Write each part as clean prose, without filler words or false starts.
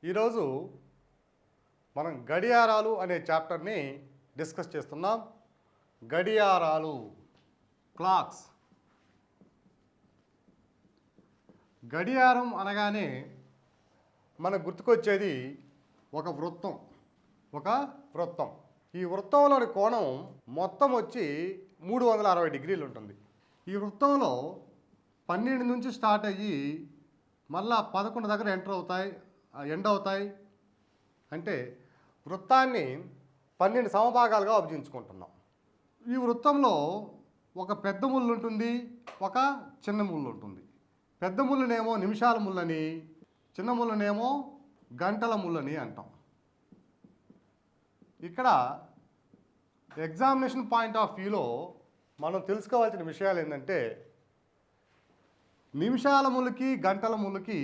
ఈరోజు మనం గడియారాలు అనే చాప్టర్ని డిస్కస్ చేస్తున్నాం. గడియారాలు, క్లాక్స్. గడియారం అనగానే మనకు గుర్తుకొచ్చేది ఒక వృత్తం. ఈ వృత్తంలోని కోణం మొత్తం వచ్చి 360 డిగ్రీలు ఉంటుంది. ఈ వృత్తంలో 12 నుంచి స్టార్ట్ అయ్యి మళ్ళా 11 దగ్గర ఎండ్ అవుతాయి. అంటే వృత్తాన్ని 12 సమభాగాలుగా విభజించుకుంటున్నాం. ఈ వృత్తంలో ఒక పెద్ద ముళ్ళు ఉంటుంది, ఒక చిన్న ముళ్ళు ఉంటుంది. పెద్ద ముళ్ళనేమో నిమిషాల ముళ్ళని, చిన్న ముళ్ళనేమో గంటల ముళ్ళని అంటాం. ఇక్కడ ఎగ్జామినేషన్ పాయింట్ ఆఫ్ వ్యూలో మనం తెలుసుకోవాల్సిన విషయాలు ఏంటంటే, నిమిషాల ముళ్ళకి గంటల ముళ్ళకి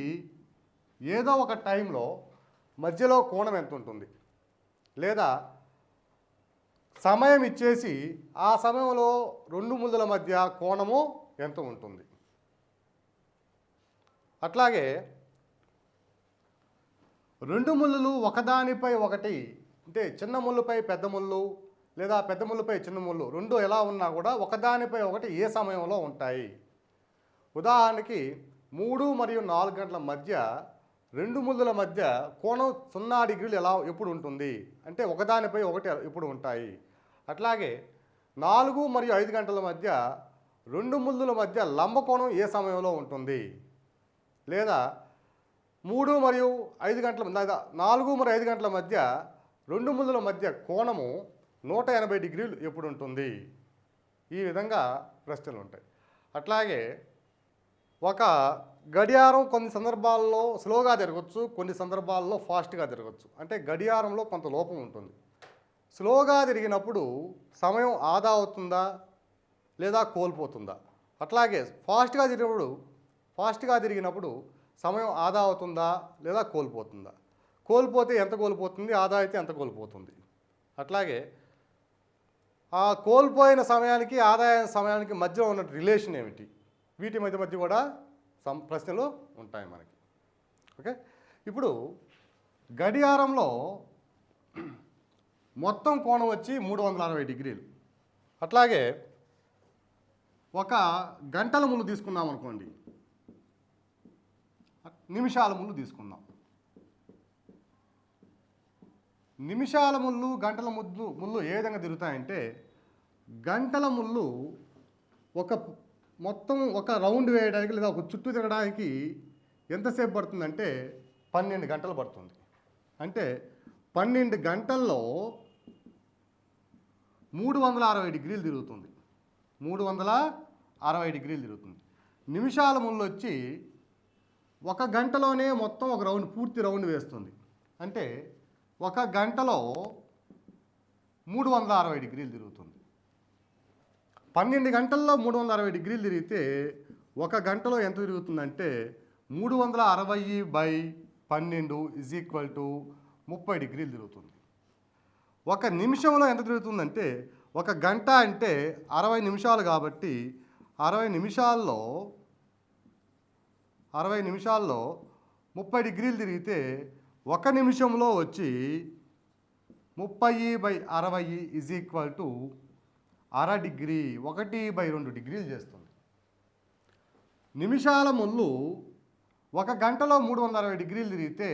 ఏదో ఒక టైంలో మధ్యలో కోణం ఎంత ఉంటుంది, లేదా సమయం ఇచ్చేసి ఆ సమయంలో రెండు ముళ్ళల మధ్య కోణము ఎంత ఉంటుంది. అట్లాగే రెండు ముళ్ళులు ఒకదానిపై ఒకటి, అంటే చిన్న ముళ్ళుపై పెద్ద ముళ్ళు లేదా పెద్ద ముళ్ళుపై చిన్న ముళ్ళు రెండు ఎలా ఉన్నా కూడా ఒకదానిపై ఒకటి ఏ సమయంలో ఉంటాయి. ఉదాహరణకి 3 మరియు 4 గంటల మధ్య రెండు ముళ్ళుల మధ్య కోణం 0 డిగ్రీలు ఎప్పుడు ఉంటుంది అంటే ఒకదానిపై ఒకటి ఎప్పుడు ఉంటాయి. అట్లాగే 4 మరియు 5 గంటల మధ్య రెండు ముళ్ళుల మధ్య లంబకోణం ఏ సమయంలో ఉంటుంది, లేదా 3 మరియు 5 గంటల 4 మరియు 5 గంటల మధ్య రెండు ముళ్ళుల మధ్య కోణము 180 డిగ్రీలు ఎప్పుడు ఉంటుంది. ఈ విధంగా ప్రశ్నలు ఉంటాయి. అట్లాగే ఒక గడియారం కొన్ని సందర్భాల్లో స్లోగా తిరగచ్చు, కొన్ని సందర్భాల్లో ఫాస్ట్గా తిరగచ్చు. అంటే గడియారంలో కొంత లోపం ఉంటుంది. స్లోగా తిరిగినప్పుడు సమయం ఆదా అవుతుందా లేదా కోల్పోతుందా. అట్లాగే ఫాస్ట్గా తిరిగినప్పుడు సమయం ఆదా అవుతుందా లేదా కోల్పోతుందా. కోల్పోతే ఎంత కోల్పోతుంది, ఆదా అయితే ఎంత కోల్పోతుంది. అట్లాగే ఆ కోల్పోయిన సమయానికి ఆదాయ సమయానికి మధ్య ఉన్న రిలేషన్ ఏమిటి, వీటి మధ్య కూడా ప్రశ్నలు ఉంటాయి మనకి. ఓకే, ఇప్పుడు గడియారంలో మొత్తం కోణం వచ్చి 360 డిగ్రీలు. అట్లాగే ఒక గంటల ముళ్ళు తీసుకున్నాం అనుకోండి, నిమిషాల ముళ్ళు తీసుకుందాం. నిమిషాల ముళ్ళు గంటల ముళ్ళు ఏ విధంగా తిరుగుతాయంటే, గంటల ముళ్ళు మొత్తం ఒక రౌండ్ వేయడానికి లేదా ఒక చుట్టూ తిరగడానికి ఎంతసేపు పడుతుందంటే 12 గంటలు పడుతుంది. అంటే 12 గంటల్లో 360 డిగ్రీలు తిరుగుతుంది. 360 డిగ్రీలు తిరుగుతుంది. నిమిషాల ముళ్ళు వచ్చి ఒక గంటలోనే మొత్తం ఒక పూర్తి రౌండ్ వేస్తుంది. అంటే ఒక గంటలో 360 డిగ్రీలు తిరుగుతుంది. 12 గంటల్లో 360 డిగ్రీలు తిరిగితే ఒక గంటలో ఎంత తిరుగుతుందంటే 360/12 = 30 డిగ్రీలు తిరుగుతుంది. ఒక నిమిషంలో ఎంత తిరుగుతుందంటే, ఒక గంట అంటే 60 నిమిషాలు కాబట్టి 60 నిమిషాల్లో 30 డిగ్రీలు తిరిగితే ఒక నిమిషంలో వచ్చి 30/60 = ½ డిగ్రీ, 1/2 డిగ్రీలు చేస్తుంది. నిమిషాల ముళ్ళు ఒక గంటలో 360 డిగ్రీలు తిరిగితే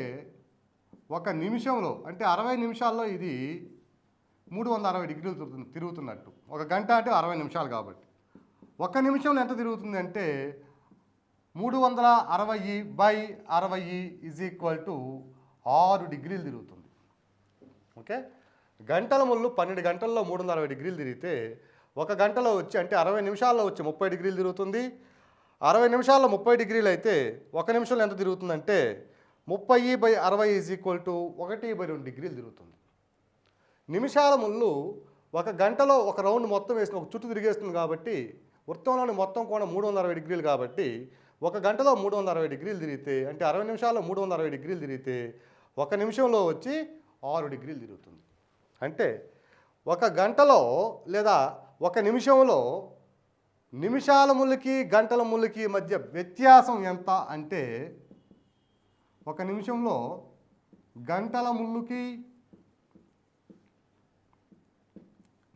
ఒక నిమిషంలో అంటే 60 నిమిషాల్లో ఇది 360 డిగ్రీలు తిరుగుతున్నట్టు. ఒక గంట అంటే 60 నిమిషాలు కాబట్టి ఒక నిమిషంలో ఎంత తిరుగుతుంది అంటే 360/60 = 6 డిగ్రీలు తిరుగుతుంది. ఓకే, గంటల ముళ్ళు 12 గంటల్లో 360 డిగ్రీలు తిరిగితే ఒక గంటలో వచ్చి అంటే 60 నిమిషాల్లో వచ్చి 30 డిగ్రీలు తిరుగుతుంది. 60 నిమిషాల్లో 30 డిగ్రీలు అయితే ఒక నిమిషంలో ఎంత తిరుగుతుందంటే 30/60 = 1/2 డిగ్రీలు తిరుగుతుంది. నిమిషాల ముళ్ళు ఒక గంటలో ఒక రౌండ్ మొత్తం వేసిన ఒక చుట్టూ తిరిగేస్తుంది కాబట్టి వృత్తంలోని మొత్తం కోణం 360 డిగ్రీలు కాబట్టి ఒక గంటలో 360 డిగ్రీలు తిరిగితే అంటే 60 నిమిషాల్లో 360 డిగ్రీలు తిరిగితే ఒక నిమిషంలో వచ్చి 6 డిగ్రీలు తిరుగుతుంది. అంటే ఒక గంటలో లేదా ఒక నిమిషంలో నిమిషాల ముళ్ళకి గంటల ముళ్ళకి మధ్య వ్యత్యాసం ఎంత అంటే ఒక నిమిషంలో గంటల ముళ్ళుకి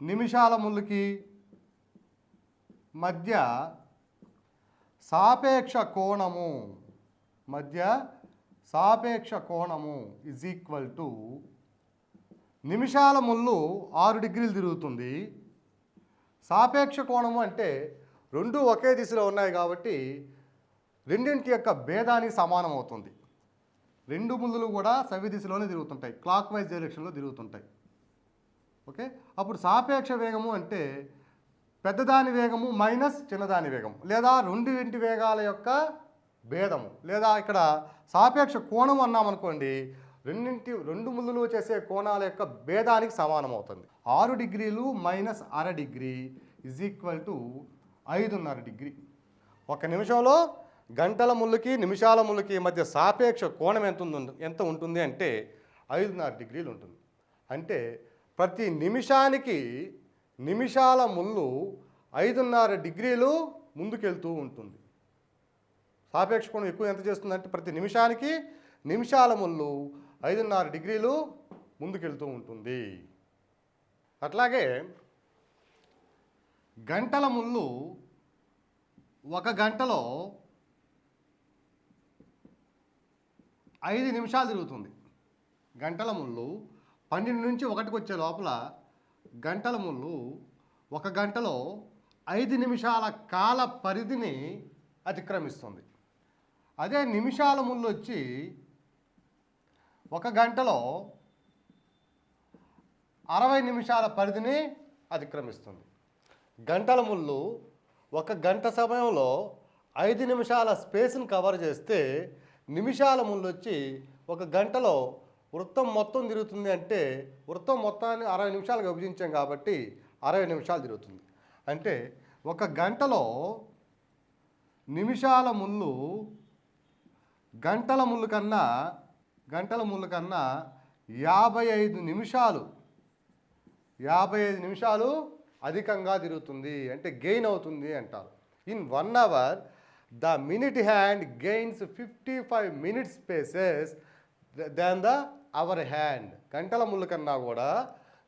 నిమిషాల ముళ్ళుకి మధ్య సాపేక్ష కోణము ఈజ్ ఈక్వల్ టు నిమిషాల ముళ్ళు 6 డిగ్రీలు తిరుగుతుంది. సాపేక్ష కోణము అంటే రెండు ఒకే దిశలో ఉన్నాయి కాబట్టి రెండింటి యొక్క భేదానికి సమానం అవుతుంది. రెండు ముళ్ళులు కూడా సవ్య దిశలోనే తిరుగుతుంటాయి, క్లాక్ వైజ్ డైరెక్షన్లో తిరుగుతుంటాయి. ఓకే, అప్పుడు సాపేక్ష వేగము అంటే పెద్దదాని వేగము మైనస్ చిన్నదాని వేగం, లేదా రెండింటి వేగాల యొక్క భేదము, లేదా ఇక్కడ సాపేక్ష కోణం అన్నామనుకోండి, రెండు ముళ్ళులు చేసే కోణాల యొక్క భేదానికి సమానం అవుతుంది. 6 డిగ్రీలు మైనస్ అర degree is equal to 5.5 degree. ఒక నిమిషంలో గంటల ముళ్ళుకి నిమిషాల ముళ్ళుకి మధ్య సాపేక్ష కోణం ఎంత ఉంటుంది అంటే 5.5 డిగ్రీలు ఉంటుంది. అంటే ప్రతి నిమిషానికి నిమిషాల ముళ్ళు 5.5 డిగ్రీలు ముందుకెళ్తూ ఉంటుంది. సాపేక్ష కోణం ఎక్కువ ఎంత చేస్తుందంటే ప్రతి నిమిషానికి నిమిషాల ముళ్ళు 5.5 డిగ్రీలు ముందుకెళ్తూ ఉంటుంది. అట్లాగే గంటల ముళ్ళు ఒక గంటలో 5 నిమిషాలు తిరుగుతుంది. గంటల ముళ్ళు 12 నుంచి 1కి వచ్చే లోపల గంటల ముళ్ళు ఒక గంటలో 5 నిమిషాల కాల పరిధిని అతిక్రమిస్తుంది. అదే నిమిషాల ముళ్ళు వచ్చి ఒక గంటలో 60 నిమిషాల పరిధిని అతిక్రమిస్తుంది. గంటల ముళ్ళు ఒక గంట సమయంలో 5 నిమిషాల స్పేస్ని కవర్ చేస్తే నిమిషాల ముళ్ళు వచ్చి ఒక గంటలో వృత్తం మొత్తం తిరుగుతుంది. అంటే వృత్తం మొత్తాన్ని 60 నిమిషాలుగా విభజించాం కాబట్టి 60 నిమిషాలు తిరుగుతుంది. అంటే ఒక గంటలో నిమిషాల ముళ్ళు గంటల ముళ్ళు కన్నా 55 నిమిషాలు అధికంగా తిరుగుతుంది, అంటే గెయిన్ అవుతుంది అంటారు. In 1 hour the minute hand gains 55 minute spaces than the hour hand. గంటల ముళ్ళు కన్నా కూడా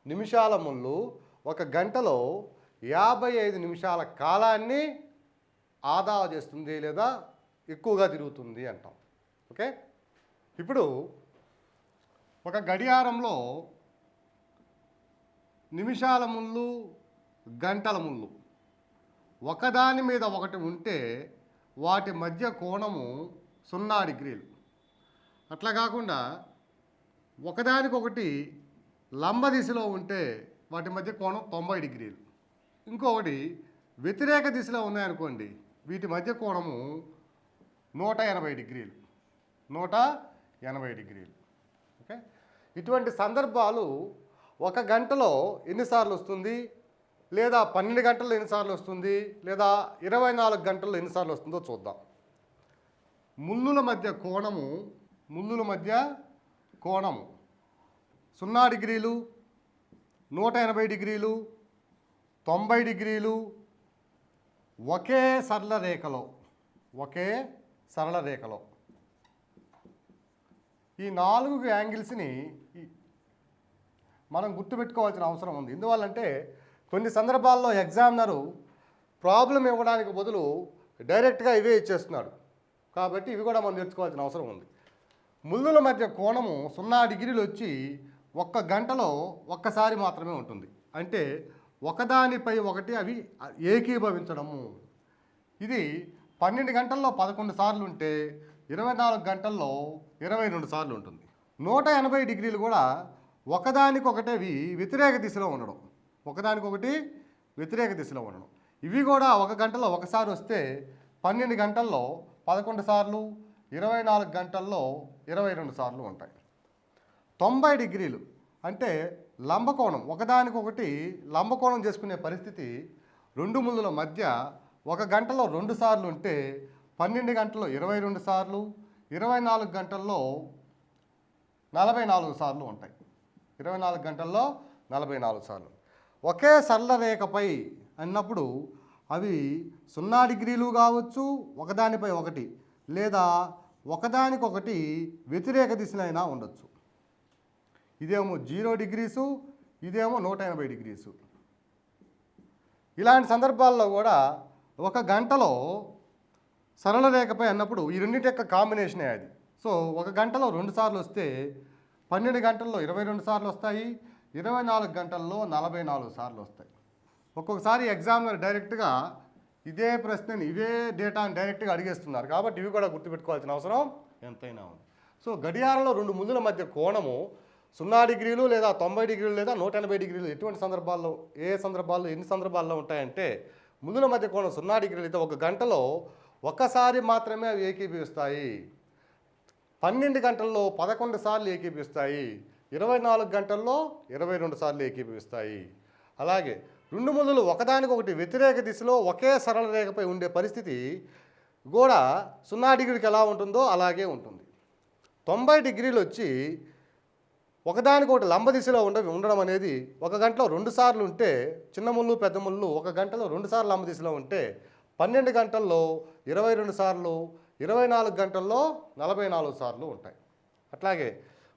నిమిషాల ముళ్ళు ఒక గంటలో 55 నిమిషాల కాలాన్ని ఆదా చేస్తుంది, లేదా ఎక్కువగా తిరుగుతుంది అంటాం. ఓకే, ఇప్పుడు ఒక గడియారంలో నిమిషాల ముళ్ళు గంటల ముళ్ళు ఒకదాని మీద ఒకటి ఉంటే వాటి మధ్య కోణము 0 డిగ్రీలు. అట్లా కాకుండా ఒకదానికొకటి లంబ దిశలో ఉంటే వాటి మధ్య కోణం 90 డిగ్రీలు. ఇంకొకటి వ్యతిరేక దిశలో ఉన్నాయనుకోండి, వీటి మధ్య కోణము 180 డిగ్రీలు. 180 డిగ్రీలు. ఓకే, ఇటువంటి సందర్భాలు ఒక గంటలో ఎన్నిసార్లు వస్తుంది, లేదా 12 గంటల్లో ఎన్నిసార్లు వస్తుంది, లేదా 24 గంటల్లో ఎన్నిసార్లు వస్తుందో చూద్దాం. ముళ్ళుల మధ్య కోణము 0 డిగ్రీలు, 180 డిగ్రీలు, 90 డిగ్రీలు ఒకే సరళ రేఖలో ఈ 4 యాంగిల్స్ని మనం గుర్తుపెట్టుకోవాల్సిన అవసరం ఉంది. ఎందువల్లంటే కొన్ని సందర్భాల్లో ఎగ్జామినరు ప్రాబ్లం ఇవ్వడానికి బదులు డైరెక్ట్గా ఇవే ఇచ్చేస్తున్నాడు. కాబట్టి ఇవి కూడా మనం నేర్చుకోవాల్సిన అవసరం ఉంది. ముళ్ళుల మధ్య కోణము 0 డిగ్రీలు వచ్చి ఒక్క గంటలో ఒక్కసారి మాత్రమే ఉంటుంది. అంటే ఒకదానిపై ఒకటి అవి ఏకీభవించడము. ఇది 12 గంటల్లో 11 సార్లు ఉంటే 24 గంటల్లో 22 సార్లు ఉంటుంది. 180 డిగ్రీలు కూడా ఒకదానికొకటి వ్యతిరేక దిశలో ఉండడం. ఇవి కూడా ఒక గంటలో ఒకసారి వస్తే 12 గంటల్లో 11 సార్లు, 24 గంటల్లో 22 సార్లు ఉంటాయి. 90 డిగ్రీలు అంటే లంబకోణం, ఒకదానికొకటి లంబకోణం చేసుకునే పరిస్థితి రెండు ముళ్ళుల మధ్య ఒక గంటలో 2 సార్లు ఉంటే 12 గంటల్లో 22 సార్లు, 24 గంటల్లో 44 సార్లు ఉంటాయి. 24 గంటల్లో 44 సార్లు. ఒకే సరళ రేఖపై అన్నప్పుడు అవి 0 డిగ్రీలు కావచ్చు, ఒకదానిపై ఒకటి, లేదా ఒకదానికొకటి వ్యతిరేక దిశలైనా ఉండొచ్చు. ఇదేమో 0 డిగ్రీసు, ఇదేమో 180 డిగ్రీసు. ఇలాంటి సందర్భాల్లో కూడా ఒక గంటలో సరళ రేఖపై అన్నప్పుడు ఈ రెండింటి యొక్క కాంబినేషనే అది. సో ఒక గంటలో 2 సార్లు వస్తే 12 గంటల్లో 22 సార్లు వస్తాయి, 24 గంటల్లో 44 సార్లు వస్తాయి. ఒక్కొక్కసారి ఎగ్జామినర్ డైరెక్ట్గా ఇదే ప్రశ్నని ఇవే డేటాని డైరెక్ట్గా అడిగేస్తున్నారు కాబట్టి ఇవి కూడా గుర్తుపెట్టుకోవాల్సిన అవసరం ఎంతైనా ఉంది. సో గడియారంలో 2 ముళ్ళుల మధ్య కోణము 0 డిగ్రీలు లేదా 90 డిగ్రీలు లేదా 180 డిగ్రీలు ఎటువంటి సందర్భాల్లో ఎన్ని సందర్భాల్లో ఉంటాయంటే ముళ్ళుల మధ్య కోణం 0 డిగ్రీలు అయితే ఒక గంటలో ఒక్కసారి మాత్రమే అవి ఏకీభవిస్తాయి. 12 గంటల్లో 11 సార్లు ఏకీభవిస్తాయి, 24 గంటల్లో 22 సార్లు ఏకీభవిస్తాయి. అలాగే 2 ముళ్ళులు ఒకదానికొకటి వ్యతిరేక దిశలో ఒకే సరళ రేఖపై ఉండే పరిస్థితి కూడా 0 డిగ్రీకి ఎలా ఉంటుందో అలాగే ఉంటుంది. 90 డిగ్రీలు వచ్చి ఒకదానికొకటి లంబ దిశలో ఉండడం అనేది ఒక గంటలో 2 సార్లు ఉంటే, చిన్న ముళ్ళు పెద్ద ముళ్ళు ఒక గంటలో 2 సార్లు లంబ దిశలో ఉంటే 12 గంటల్లో 22 సార్లు, 24 గంటల్లో 44 సార్లు ఉంటాయి. అట్లాగే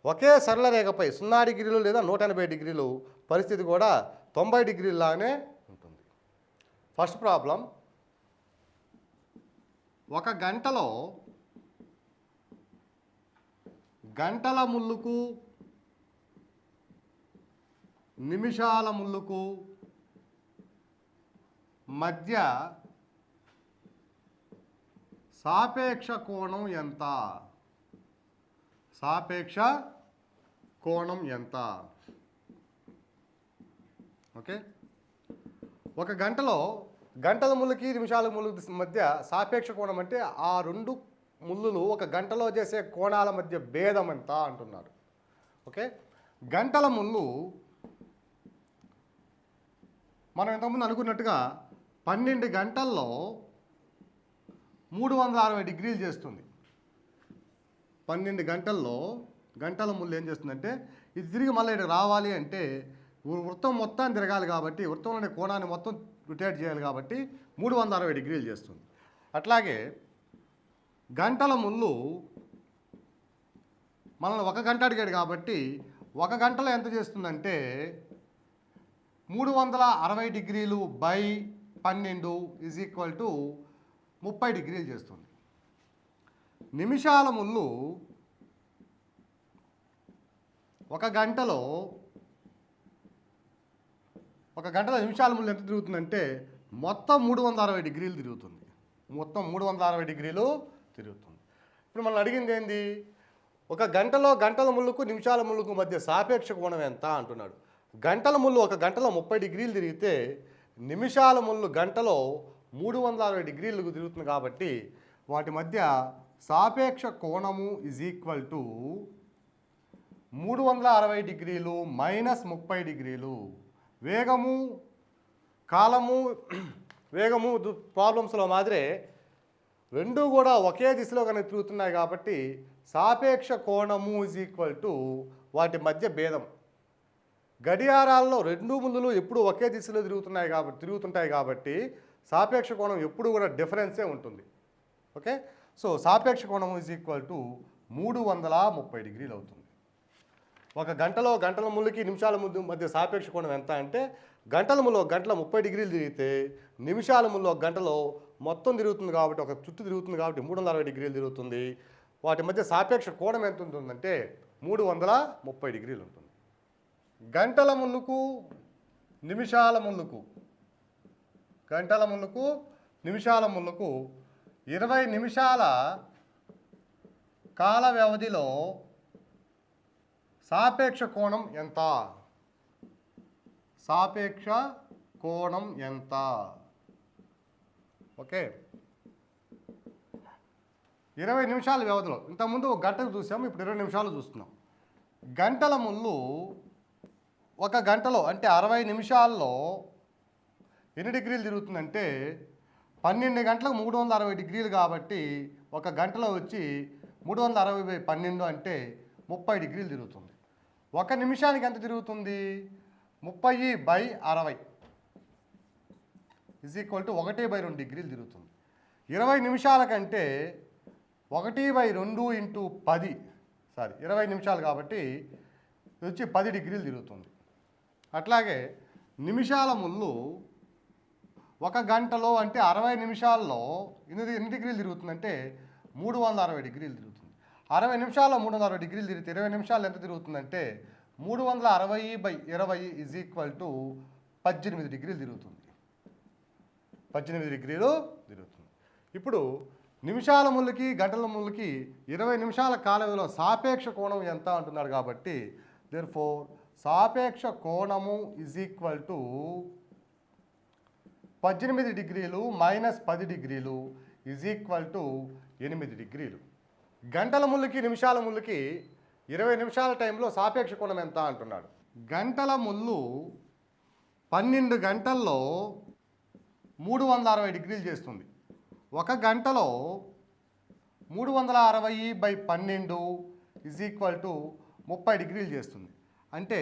ఒకే సరళ రేఖపై 0 డిగ్రీలు లేదా 180 డిగ్రీలు పరిస్థితి కూడా 90 డిగ్రీలానే ఉంటుంది. ఫస్ట్ ప్రాబ్లం, ఒక గంటలో గంటల ముళ్ళుకు నిమిషాల ముళ్ళుకు మధ్య సాపేక్ష కోణం ఎంత? సాపేక్ష కోణం ఎంత? ఓకే, ఒక గంటలో గంటల ముళ్ళుకి నిమిషాల ముళ్ళుకి మధ్య సాపేక్ష కోణం అంటే ఆ 2 ముళ్ళులు ఒక గంటలో చేసే కోణాల మధ్య భేదం ఎంత అంటున్నారు. ఓకే, గంటల ముళ్ళు మనం ఇంతకుముందు అనుకున్నట్టుగా 12 గంటల్లో 360 డిగ్రీలు చేస్తుంది. 12 గంటల్లో గంటల ముళ్ళు ఏం చేస్తుందంటే ఇది తిరిగి మళ్ళీ ఇక్కడ రావాలి అంటే వృత్తం మొత్తాన్ని తిరగాలి కాబట్టి వృత్తంలోని కోణాన్ని మొత్తం రొటేట్ చేయాలి కాబట్టి 360 డిగ్రీలు చేస్తుంది. అట్లాగే గంటల ముళ్ళు మనల్ని 1 గంట అడిగాడు కాబట్టి 1 గంటలో ఎంత చేస్తుందంటే 360 డిగ్రీలు బై 12 ఈజ్ ఈక్వల్ టు 30 డిగ్రీలు చేస్తుంది. నిమిషాల ముళ్ళు ఒక గంటలో నిమిషాల ముళ్ళు ఎంత తిరుగుతుందంటే మొత్తం 360 డిగ్రీలు తిరుగుతుంది. మొత్తం 360 డిగ్రీలు తిరుగుతుంది. ఇప్పుడు మనం అడిగింది ఏంది? ఒక గంటలో గంటల ముళ్ళుకు నిమిషాల ముళ్ళుకు మధ్య సాపేక్ష కోణం ఎంత అంటున్నాడు. గంటల ముళ్ళు ఒక గంటలో 30 డిగ్రీలు తిరిగితే నిమిషాల ముళ్ళు గంటలో 360 డిగ్రీలకు తిరుగుతుంది కాబట్టి వాటి మధ్య సాపేక్ష కోణము ఈజ్ ఈక్వల్ టు 360 డిగ్రీలు మైనస్ 30 డిగ్రీలు. వేగము కాలము వేగము ప్రాబ్లమ్స్లో మాదిరే రెండూ కూడా ఒకే దిశలో కనుక తిరుగుతున్నాయి కాబట్టి సాపేక్ష కోణము ఈజ్ ఈక్వల్ టు వాటి మధ్య భేదం. గడియారాల్లో 2 ముళ్ళులు ఎప్పుడు ఒకే దిశలో తిరుగుతుంటాయి కాబట్టి సాపేక్ష కోణం ఎప్పుడు కూడా డిఫరెన్సే ఉంటుంది. ఓకే, సో సాపేక్ష కోణం ఈజ్ ఈక్వల్ టు 330 డిగ్రీలు అవుతుంది. ఒక గంటలో గంటల ముళ్ళుకి నిమిషాల ముళ్ళు మధ్య సాపేక్ష కోణం ఎంత అంటే గంటల ముళ్ళు ఒక గంటలో 30 డిగ్రీలు తిరిగితే నిమిషాల ముళ్ళు ఒక గంటలో మొత్తం తిరుగుతుంది కాబట్టి ఒక చుట్టూ తిరుగుతుంది కాబట్టి 360 డిగ్రీలు తిరుగుతుంది. వాటి మధ్య సాపేక్ష కోణం ఎంత ఉంటుందంటే 330 డిగ్రీలు ఉంటుంది. గంటల ముళ్ళుకు నిమిషాల ముళ్ళుకు 20 నిమిషాల కాల వ్యవధిలో సాపేక్ష కోణం ఎంత? సాపేక్ష కోణం ఎంత? ఓకే, 20 నిమిషాల వ్యవధిలో ఇంతకుముందు ఒక గంటకు చూసాము, ఇప్పుడు 20 నిమిషాలు చూస్తున్నాం. గంటల ముళ్ళు ఒక గంటలో అంటే 60 నిమిషాల్లో ఎన్ని డిగ్రీలు తిరుగుతుందంటే 12 గంటలకు 360 డిగ్రీలు కాబట్టి ఒక గంటలో వచ్చి 360/12 అంటే 30 డిగ్రీలు తిరుగుతుంది. 1 నిమిషానికి ఎంత తిరుగుతుంది? 30/60 ఈజ్ ఈక్వల్ టు 1/2 డిగ్రీలు తిరుగుతుంది. 20 నిమిషాల కంటే 1/2 × 10 20 నిమిషాలు కాబట్టి ఇది వచ్చి 10 డిగ్రీలు తిరుగుతుంది. అట్లాగే నిమిషాల ముళ్ళు ఒక గంటలో అంటే 60 నిమిషాల్లో ఎన్ని డిగ్రీలు తిరుగుతుందంటే 360 డిగ్రీలు తిరుగుతుంది. 60 నిమిషాల్లో 360 డిగ్రీలు తిరిగితే 20 నిమిషాలు ఎంత తిరుగుతుందంటే 360/20 ఈజ్ ఈక్వల్ టు 18 డిగ్రీలు తిరుగుతుంది. 18 డిగ్రీలు తిరుగుతుంది. ఇప్పుడు నిమిషాల ముళ్ళకి గంటల ముళ్ళకి 20 నిమిషాల కాల వ్యవధిలో సాపేక్ష కోణం ఎంత అంటున్నాడు కాబట్టి దేర్ఫోర్ సాపేక్ష కోణము ఈజ్ ఈక్వల్ టు 18 డిగ్రీలు మైనస్ 10 డిగ్రీలు ఈజ్ ఈక్వల్ టు 8 డిగ్రీలు. గంటల ముళ్ళకి నిమిషాల ముళ్ళకి 20 నిమిషాల టైంలో సాపేక్ష కోణం ఎంత అంటున్నాడు. గంటల ముళ్ళు 12 గంటల్లో 360 డిగ్రీలు చేస్తుంది. ఒక గంటలో 360/12 ఈజ్ ఈక్వల్ టు 30 డిగ్రీలు చేస్తుంది. అంటే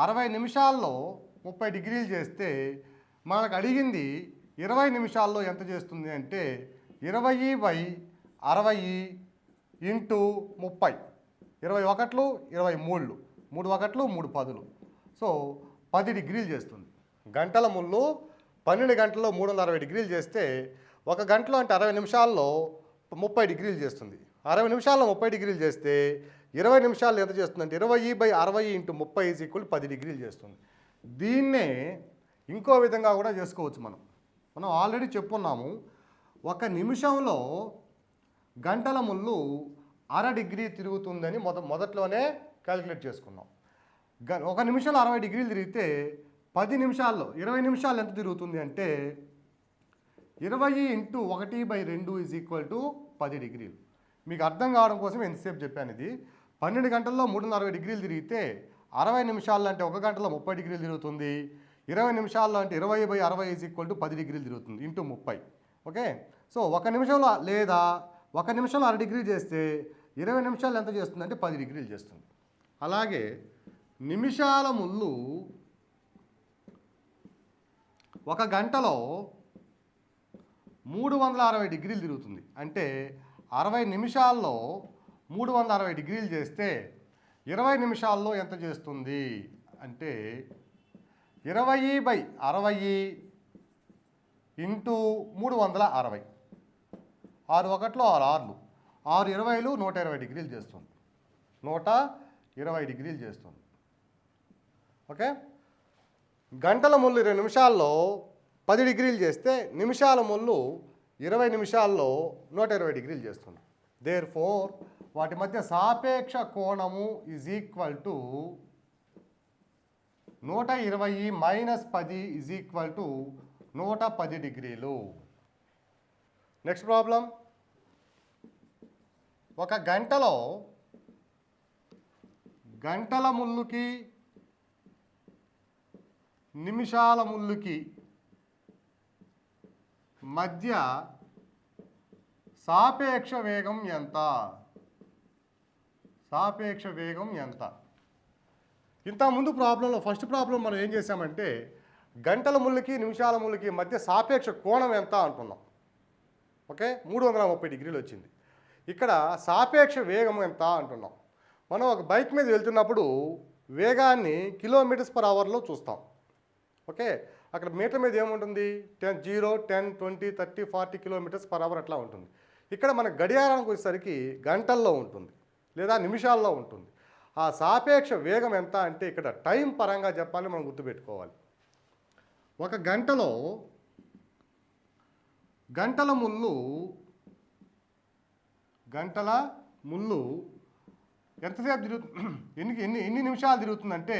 60 నిమిషాల్లో 30 డిగ్రీలు చేస్తే మనకు అడిగింది 20 నిమిషాల్లో ఎంత చేస్తుంది అంటే 20/60 ఇంటూ 30. 21, 23, 3 ఒకట్లు 3 పదులు, సో 10 డిగ్రీలు చేస్తుంది. గంటల ముళ్ళు 12 గంటల్లో 360 డిగ్రీలు చేస్తే ఒక గంటలో అంటే 60 నిమిషాల్లో 30 డిగ్రీలు చేస్తుంది. 60 నిమిషాల్లో 30 డిగ్రీలు చేస్తే 20 నిమిషాలు ఎంత చేస్తుందంటే 20/60 ఇంటూ 30 ఈజ్ ఈక్వల్ 10 డిగ్రీలు చేస్తుంది. దీన్నే ఇంకో విధంగా కూడా చేసుకోవచ్చు. మనం ఆల్రెడీ చెప్పున్నాము, ఒక నిమిషంలో గంటల ముళ్ళు 1/2 డిగ్రీ తిరుగుతుందని మొదట్లోనే క్యాలిక్యులేట్ చేసుకున్నాం. ఒక నిమిషంలో 60 డిగ్రీలు తిరిగితే 10 నిమిషాల్లో 20 నిమిషాలు ఎంత తిరుగుతుంది అంటే 20 ఇంటూ 1/2 ఈజ్ ఈక్వల్ టు 10 డిగ్రీలు. మీకు అర్థం కావడం కోసం ఎంతసేపు చెప్పాను ఇది. 12 గంటల్లో 360 డిగ్రీలు తిరిగితే 60 నిమిషాల్లో అంటే ఒక గంటలో 30 డిగ్రీలు తిరుగుతుంది. 20 నిమిషాల్లో అంటే 20/60 ఈజ్ ఈక్వల్ టు 10 డిగ్రీలు తిరుగుతుంది ఇంటూ 30. ఓకే, సో ఒక నిమిషంలో లేదా ఒక నిమిషంలో 1/2 డిగ్రీ చేస్తే 20 నిమిషాలు ఎంత చేస్తుంది అంటే 10 డిగ్రీలు చేస్తుంది. అలాగే నిమిషాల ముళ్ళు ఒక గంటలో 360 డిగ్రీలు తిరుగుతుంది. అంటే 60 నిమిషాల్లో 360 డిగ్రీలు చేస్తే 20 నిమిషాల్లో ఎంత చేస్తుంది అంటే 20/60 ఇంటూ 360. 6 ఒకట్లు 6 ఆర్లు 6 20లు 120 డిగ్రీలు చేస్తుంది. 120 డిగ్రీలు చేస్తుంది. ఓకే, గంటల ముళ్ళు 20 నిమిషాల్లో 10 డిగ్రీలు చేస్తే నిమిషాల ముళ్ళు 20 నిమిషాల్లో 120 డిగ్రీలు చేస్తుంది. దేర్ఫోర్ వాటి మధ్య సాపేక్ష కోణము is equal to 120 minus 10 is equal to 110 డిగ్రీలు. నెక్స్ట్ ప్రాబ్లం, ఒక గంటలో గంటల ముళ్ళుకి నిమిషాల ముళ్ళుకి మధ్య సాపేక్ష వేగం ఎంత? సాపేక్ష వేగం ఎంత? ఇంతకుముందు ప్రాబ్లంలో ఫస్ట్ ప్రాబ్లం మనం ఏం చేసామంటే గంటల ముళ్ళుకి నిమిషాల ముళ్ళుకి మధ్య సాపేక్ష కోణం ఎంత అంటున్నాం. ఓకే, 330 డిగ్రీలు వచ్చింది. ఇక్కడ సాపేక్ష వేగం ఎంత అంటున్నాం. మనం ఒక బైక్ మీద వెళ్తున్నప్పుడు వేగాన్ని km/hలో చూస్తాం. ఓకే, అక్కడ మీటర్ మీద ఏముంటుంది 0, 10, 20, 30, 40 km/h అట్లా ఉంటుంది. ఇక్కడ మన గడియారానికి వచ్చేసరికి గంటల్లో ఉంటుంది లేదా నిమిషాల్లో ఉంటుంది. ఆ సాపేక్ష వేగం ఎంత అంటే ఇక్కడ టైం పరంగా చెప్పాలి, మనం గుర్తుపెట్టుకోవాలి. ఒక గంటలో గంటల ముళ్ళు ఎంతసేపు తిరుగుతుంది, ఎన్ని నిమిషాలు తిరుగుతుందంటే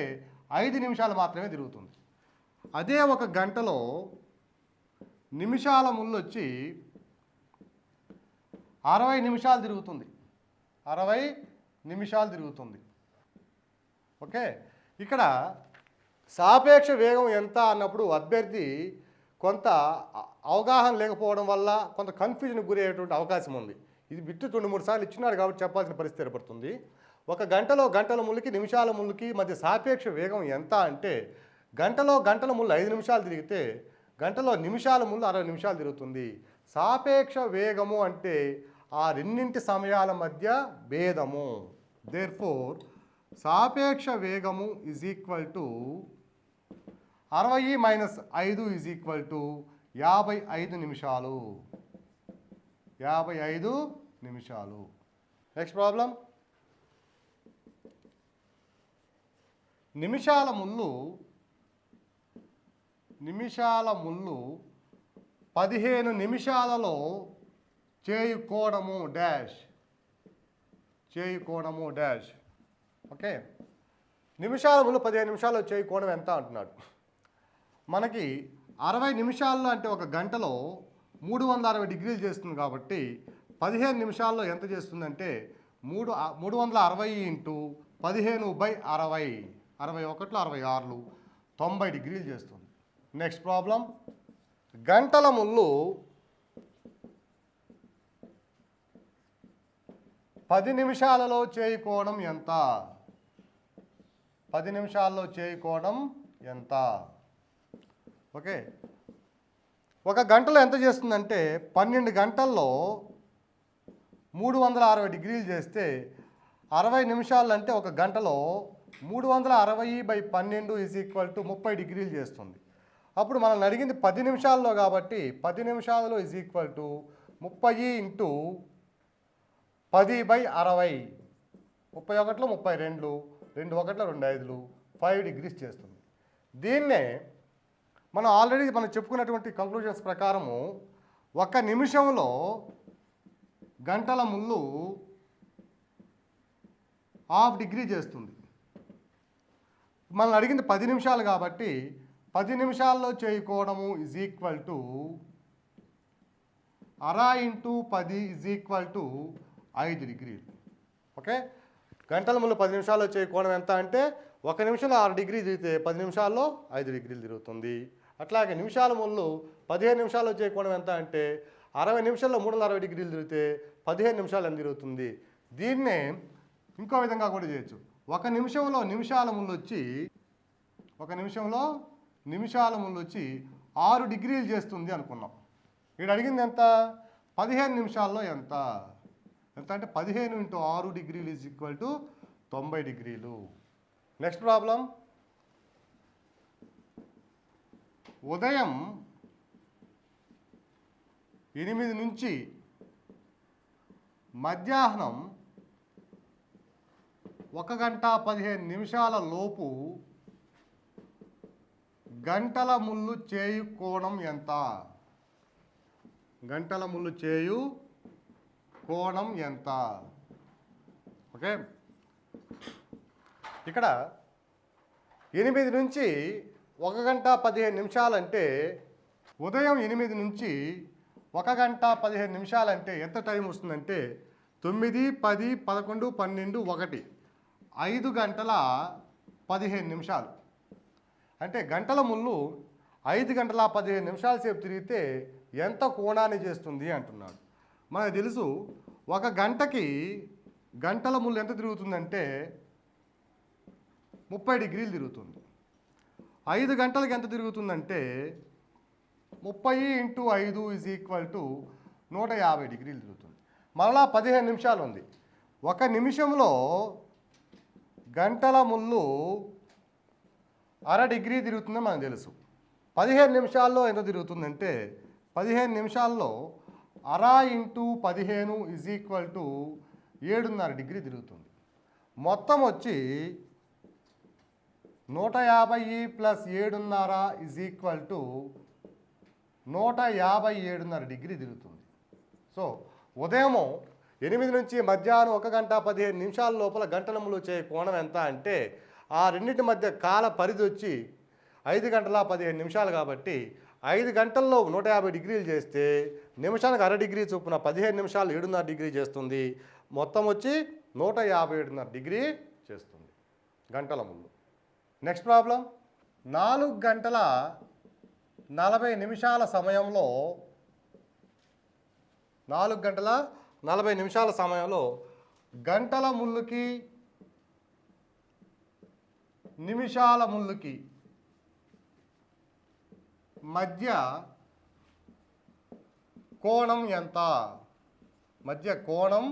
5 నిమిషాలు మాత్రమే తిరుగుతుంది. అదే ఒక గంటలో నిమిషాల ముళ్ళు వచ్చి 60 నిమిషాలు తిరుగుతుంది. 60 నిమిషాలు తిరుగుతుంది. ఓకే, ఇక్కడ సాపేక్ష వేగం ఎంత అన్నప్పుడు అభ్యర్థి కొంత అవగాహన లేకపోవడం వల్ల కొంత కన్ఫ్యూజన్కి గురి అయ్యేటువంటి అవకాశం ఉంది. ఇది బిట్టు 2-3 సార్లు ఇచ్చినాడు కాబట్టి చెప్పాల్సిన పరిస్థితి ఏర్పడుతుంది. ఒక గంటలో గంటల ముళ్ళుకి నిమిషాల ముళ్ళుకి మధ్య సాపేక్ష వేగం ఎంత అంటే గంటల ముళ్ళు 5 నిమిషాలు తిరిగితే గంటలో నిమిషాల ముళ్ళు 60 నిమిషాలు తిరుగుతుంది. సాపేక్ష వేగము అంటే ఆ రెండింటి సమయాల మధ్య భేదము. దేర్ఫోర్ సాపేక్ష వేగము is equal to 60 minus 5 is equal to 55 నిమిషాలు. 55 నిమిషాలు. Next problem. నిమిషాల ముళ్ళు 15 నిమిషాలలో చేయు కోణము డాష్. ఓకే, నిమిషాల ముళ్ళు 15 నిమిషాల్లో చేయు కోణం ఎంత అంటున్నాడు. మనకి 60 నిమిషాల్లో అంటే ఒక గంటలో 360 డిగ్రీలు చేస్తుంది కాబట్టి 15 నిమిషాల్లో ఎంత చేస్తుందంటే 360 ఇంటూ 15/60 61 66 90 డిగ్రీలు చేస్తుంది. Next problem. గంటల ముళ్ళు 10 నిమిషాలలో చేయు కోణం ఎంత? 10 నిమిషాల్లో చేయు కోణం ఎంత? ఓకే, ఒక గంటలో ఎంత చేస్తుందంటే 12 గంటల్లో 360 డిగ్రీలు చేస్తే 60 నిమిషాలు అంటే ఒక గంటలో 360/12 ఈజ్ ఈక్వల్ టు 30 డిగ్రీలు చేస్తుంది. అప్పుడు మనం అడిగింది 10 నిమిషాల్లో కాబట్టి 10 నిమిషాలలో is equal to 30 into 10/60 31లో 32 2 1లో 2 5 5 degrees చేస్తుంది. దీన్నే మనం ఆల్రెడీ చెప్పుకున్నటువంటి కంక్లూజన్స్ ప్రకారము 1 నిమిషంలో గంటల ముళ్ళు ½ డిగ్రీ చేస్తుంది. మనం అడిగింది 10 నిమిషాలు కాబట్టి 10 నిమిషాల్లో చేయు కోణము is equal to 60 into 10 is equal to 5 డిగ్రీలు. ఓకే, గంటల ముళ్ళు 10 నిమిషాల్లో చేయు కోణం ఎంత అంటే 1 నిమిషంలో 6 డిగ్రీలు తిరిగితే 10 నిమిషాల్లో 5 డిగ్రీలు తిరుగుతుంది. అట్లాగే నిమిషాల ముళ్ళు 15 నిమిషాల్లో చేయు కోణం ఎంత అంటే 60 నిమిషాల్లో 360 డిగ్రీలు తిరిగితే 15 నిమిషాలు ఎంత తిరుగుతుంది. దీన్నే ఇంకో విధంగా కూడా చేయొచ్చు. 1 నిమిషంలో నిమిషాల ముళ్ళు వచ్చి 6 డిగ్రీలు చేస్తుంది అనుకున్నాం. ఇక్కడ అడిగింది ఎంత? 15 నిమిషాల్లో ఎంత అంటే 15 ఇంటూ 6 డిగ్రీలు ఈజ్ ఈక్వల్ టు 90 డిగ్రీలు. Next problem. ఉదయం 8 నుంచి మధ్యాహ్నం 1 గంట 15 నిమిషాల లోపు గంటల ముళ్ళు చేయు కోణం ఎంత? గంటల ముళ్ళు చేయు కోణం ఎంత? ఓకే, ఇక్కడ 8 నుంచి 1 గంట 15 నిమిషాలంటే ఉదయం 8 నుంచి 1 గంట 15 నిమిషాలంటే ఎంత టైం వస్తుందంటే 9 10 11 12 1 5 గంటల 15 నిమిషాలు. అంటే గంటల ముళ్ళు 5 గంటల 15 నిమిషాల సేపు తిరిగితే ఎంత కోణాన్ని చేస్తుంది అంటున్నాడు. మనకు తెలుసు 1 గంటకి గంటల ముళ్ళు ఎంత తిరుగుతుందంటే 30 డిగ్రీలు తిరుగుతుంది. 5 గంటలకి ఎంత తిరుగుతుందంటే 30 ఇంటూ 5 ఈజ్ ఈక్వల్ టు 150 డిగ్రీలు తిరుగుతుంది. మరలా 15 నిమిషాలు ఉంది. 1 నిమిషంలో గంటల ముళ్ళు ½ డిగ్రీ తిరుగుతుందని మనకు తెలుసు. 15 నిమిషాల్లో ఎంత తిరుగుతుందంటే 15 నిమిషాల్లో ½ into 15 is equal to 7.5 degree తిరుగుతుంది. మొత్తం వచ్చి 150 plus 7.5 is equal to 157.5 degree తిరుగుతుంది. సో ఉదయం 8 నుంచి మధ్యాహ్నం 1 గంట 15 నిమిషాల లోపల గంటల ముళ్ళు చేయు కోణం ఎంత అంటే ఆ రెండింటి మధ్య కాల పరిధి వచ్చి 5 గంటల 15 నిమిషాలు కాబట్టి 5 గంటల్లో 150 డిగ్రీలు చేస్తే నిమిషానికి ½ డిగ్రీ చొప్పున 15 నిమిషాలు 7.5 డిగ్రీ చేస్తుంది. మొత్తం వచ్చి 157.5 డిగ్రీ చేస్తుంది గంటల ముళ్ళు. Next problem. 4 గంటల 40 నిమిషాల సమయంలో 4 గంటల 40 నిమిషాల సమయంలో గంటల ముళ్ళుకి నిమిషాల ముళ్ళుకి మధ్య కోణం ఎంత? మధ్య కోణం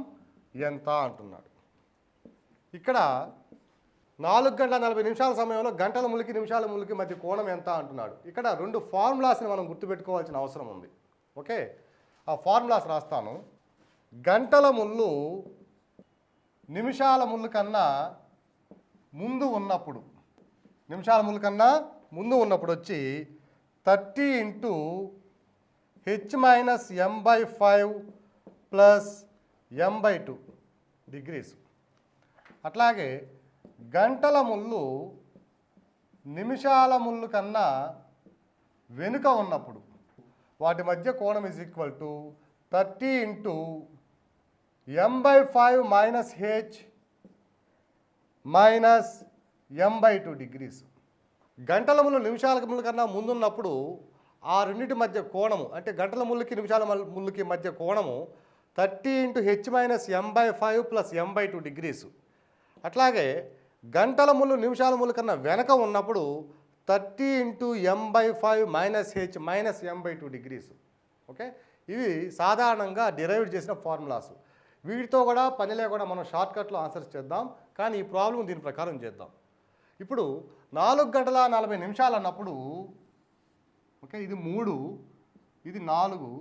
ఎంత అంటున్నాడు. ఇక్కడ 4 గంటల 40 నిమిషాల సమయంలో గంటల ములికి నిమిషాల ములికి మధ్య కోణం ఎంత అంటున్నాడు. ఇక్కడ 2 ఫార్ములాస్ని మనం గుర్తుపెట్టుకోవాల్సిన అవసరం ఉంది. ఓకే, ఆ ఫార్ములాస్ రాస్తాను. గంటల ముళ్ళు నిమిషాల ముళ్ళు కన్నా ముందు ఉన్నప్పుడు, నిమిషాల ముళ్ళు కన్నా ముందు ఉన్నప్పుడు వచ్చి 30 into h-m/5 plus m/2 degrees. అట్లాగే గంటల ముళ్ళు నిమిషాల ముళ్ళు కన్నా వెనుక ఉన్నప్పుడు వాటి మధ్య కోణం is equal to 30 into m/5 minus h minus m/2 degrees. గంటల ముళ్ళు నిమిషాల ముళ్ళు కన్నా ముందున్నప్పుడు ఆ రెండింటి మధ్య కోణము, అంటే గంటల ముళ్ళుకి నిమిషాల ముళ్ళుకి మధ్య కోణము 30 into h-m/5 plus m/2 degrees. అట్లాగే గంటల ముళ్ళు నిమిషాల ముళ్ళు కన్నా వెనక ఉన్నప్పుడు 30 into m/5 minus h minus m/2 degrees. Okay, ఇవి సాధారణంగా డిరైవ్ చేసిన ఫార్ములాస్. వీటితో కూడా పని లేకుండా మనం షార్ట్కట్లో ఆన్సర్స్ చేద్దాం, కానీ ఈ ప్రాబ్లం దీని ప్రకారం చేద్దాం. ఇప్పుడు 4 గంటల 40 నిమిషాలు అన్నప్పుడు, ఓకే, ఇది 3, ఇది 4,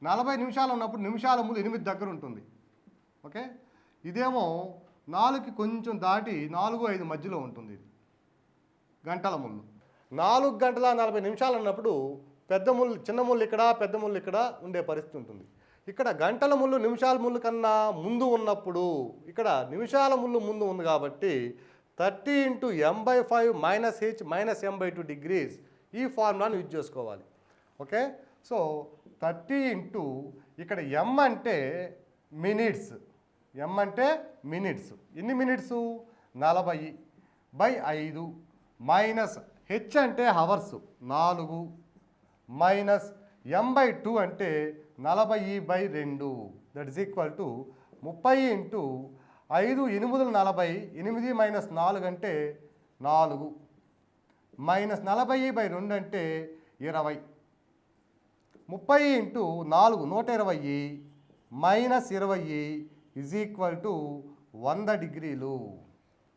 40 నిమిషాలు ఉన్నప్పుడు నిమిషాల ముళ్ళు 8 దగ్గర ఉంటుంది. ఓకే, ఇదేమో 4కి కొంచెం దాటి 4-5 మధ్యలో ఉంటుంది. ఇది గంటల ముళ్ళు. 4 గంటల 40 నిమిషాలు అన్నప్పుడు పెద్ద ముళ్ళు, చిన్న ముళ్ళు ఇక్కడ, పెద్ద ముళ్ళు ఇక్కడ ఉండే పరిస్థితి ఉంటుంది. ఇక్కడ గంటల ముళ్ళు నిమిషాల ముళ్ళు కన్నా ముందు ఉన్నప్పుడు ఇక్కడ నిమిషాల ముళ్ళు ముందు ఉంది కాబట్టి 30 into m/5 minus h minus m/2 degrees, ఈ ఫార్ములాను యూజ్ చేసుకోవాలి. ఓకే, సో 30 ఇంటూ ఇక్కడ m అంటే మినిట్స్, m అంటే మినిట్స్. ఎన్ని మినిట్స్? 40/5 మైనస్ h అంటే హవర్స్ 4 మైనస్ m/2 అంటే 40/2, that is equal to 30 into 5 8 40, 8 minus 4 అంటే 4 మైనస్ 40/2 అంటే 20. 30 into 4 120 minus 20 is equal to 100 డిగ్రీలు.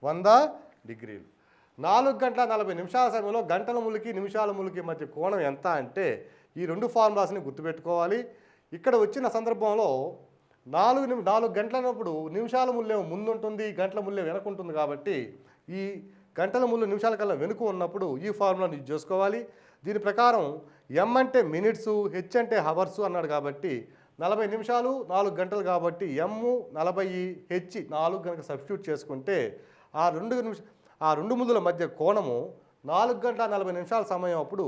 100 డిగ్రీలు. 4 గంటల 40 నిమిషాల సమయంలో గంటల ముళ్ళుకి నిమిషాల ముళ్ళుకి మధ్య కోణం ఎంత అంటే ఈ 2 ఫార్ములాస్ని గుర్తుపెట్టుకోవాలి. ఇక్కడ వచ్చిన సందర్భంలో 4 గంటలన్నప్పుడు నిమిషాల ముళ్ళేమో ముందు ఉంటుంది, గంటల ముళ్ళే వెనక ఉంటుంది. కాబట్టి ఈ గంటల ముళ్ళు నిమిషాల కల్లా వెనుక ఉన్నప్పుడు ఈ ఫార్ములాని యూజ్ చేసుకోవాలి. దీని ప్రకారం m అంటే మినిట్స్, h అంటే హవర్స్ అన్నాడు. కాబట్టి 40 నిమిషాలు 4 గంటలు కాబట్టి m 40, h 4 కనుక సబ్స్టిట్యూట్ చేసుకుంటే ఆ రెండు ముళ్ళుల మధ్య కోణము 4 గంటల 40 నిమిషాల సమయం అప్పుడు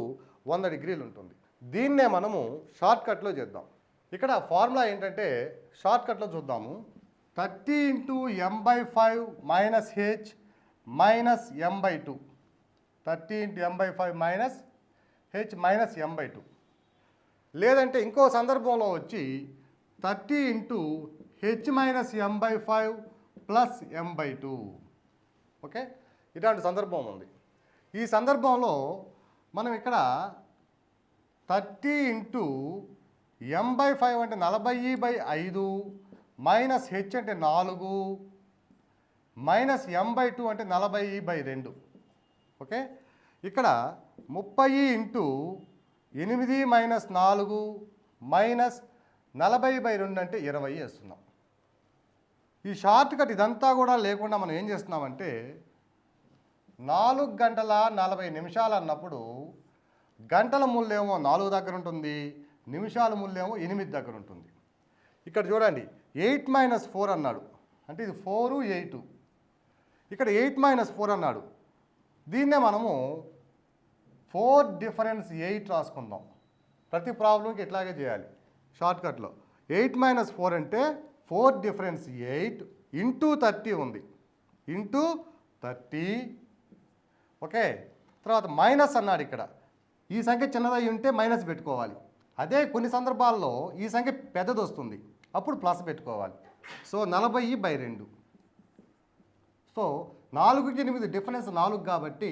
100 డిగ్రీలు ఉంటుంది. దీన్నే మనము షార్ట్కట్లో చేద్దాం. ఇక్కడ ఫార్ములా ఏంటంటే షార్ట్కట్లో చూద్దాము. 30 into m/5 minus h minus m/2, 30 into m/5 minus h minus m/2. లేదంటే ఇంకో సందర్భంలో వచ్చి 30 into h minus m/5 plus m/2. Okay, ఇలాంటి సందర్భం ఉంది. ఈ సందర్భంలో మనం ఇక్కడ 30 ఇంటూ m/5 అంటే 40/5 మైనస్ h అంటే 4 మైనస్ m/2 అంటే 40/2. ఓకే, ఇక్కడ 30 ఇంటూ 8 మైనస్ 4 మైనస్ 40/2 అంటే 20 వేస్తున్నాం. ఈ షార్ట్ కట్ ఇదంతా కూడా లేకుండా మనం ఏం చేస్తున్నామంటే 4 గంటల 40 నిమిషాలు అన్నప్పుడు గంటల ముళ్ళేమో 4 దగ్గర ఉంటుంది, నిమిషాల ముళ్ళేమో 8 దగ్గర ఉంటుంది. ఇక్కడ చూడండి 8 - 4 అన్నాడు, అంటే ఇది 4 8. ఇక్కడ 8 - 4 అన్నాడు. దీన్నే మనము 4 డిఫరెన్స్ 8 రాసుకుందాం. ప్రతి ప్రాబ్లంకి ఇట్లాగే చేయాలి షార్ట్కట్లో. 8 - 4 అంటే 4 డిఫరెన్స్ 8 ఇంటూ 30 ఉంది, ఇంటూ 30. ఓకే, తర్వాత మైనస్ అన్నాడు. ఇక్కడ ఈ సంఖ్య చిన్నదై ఉంటే మైనస్ పెట్టుకోవాలి. అదే కొన్ని సందర్భాల్లో ఈ సంఖ్య పెద్దది వస్తుంది, అప్పుడు ప్లస్ పెట్టుకోవాలి. సో 40/2. సో 4కి 8 డిఫరెన్స్ 4 కాబట్టి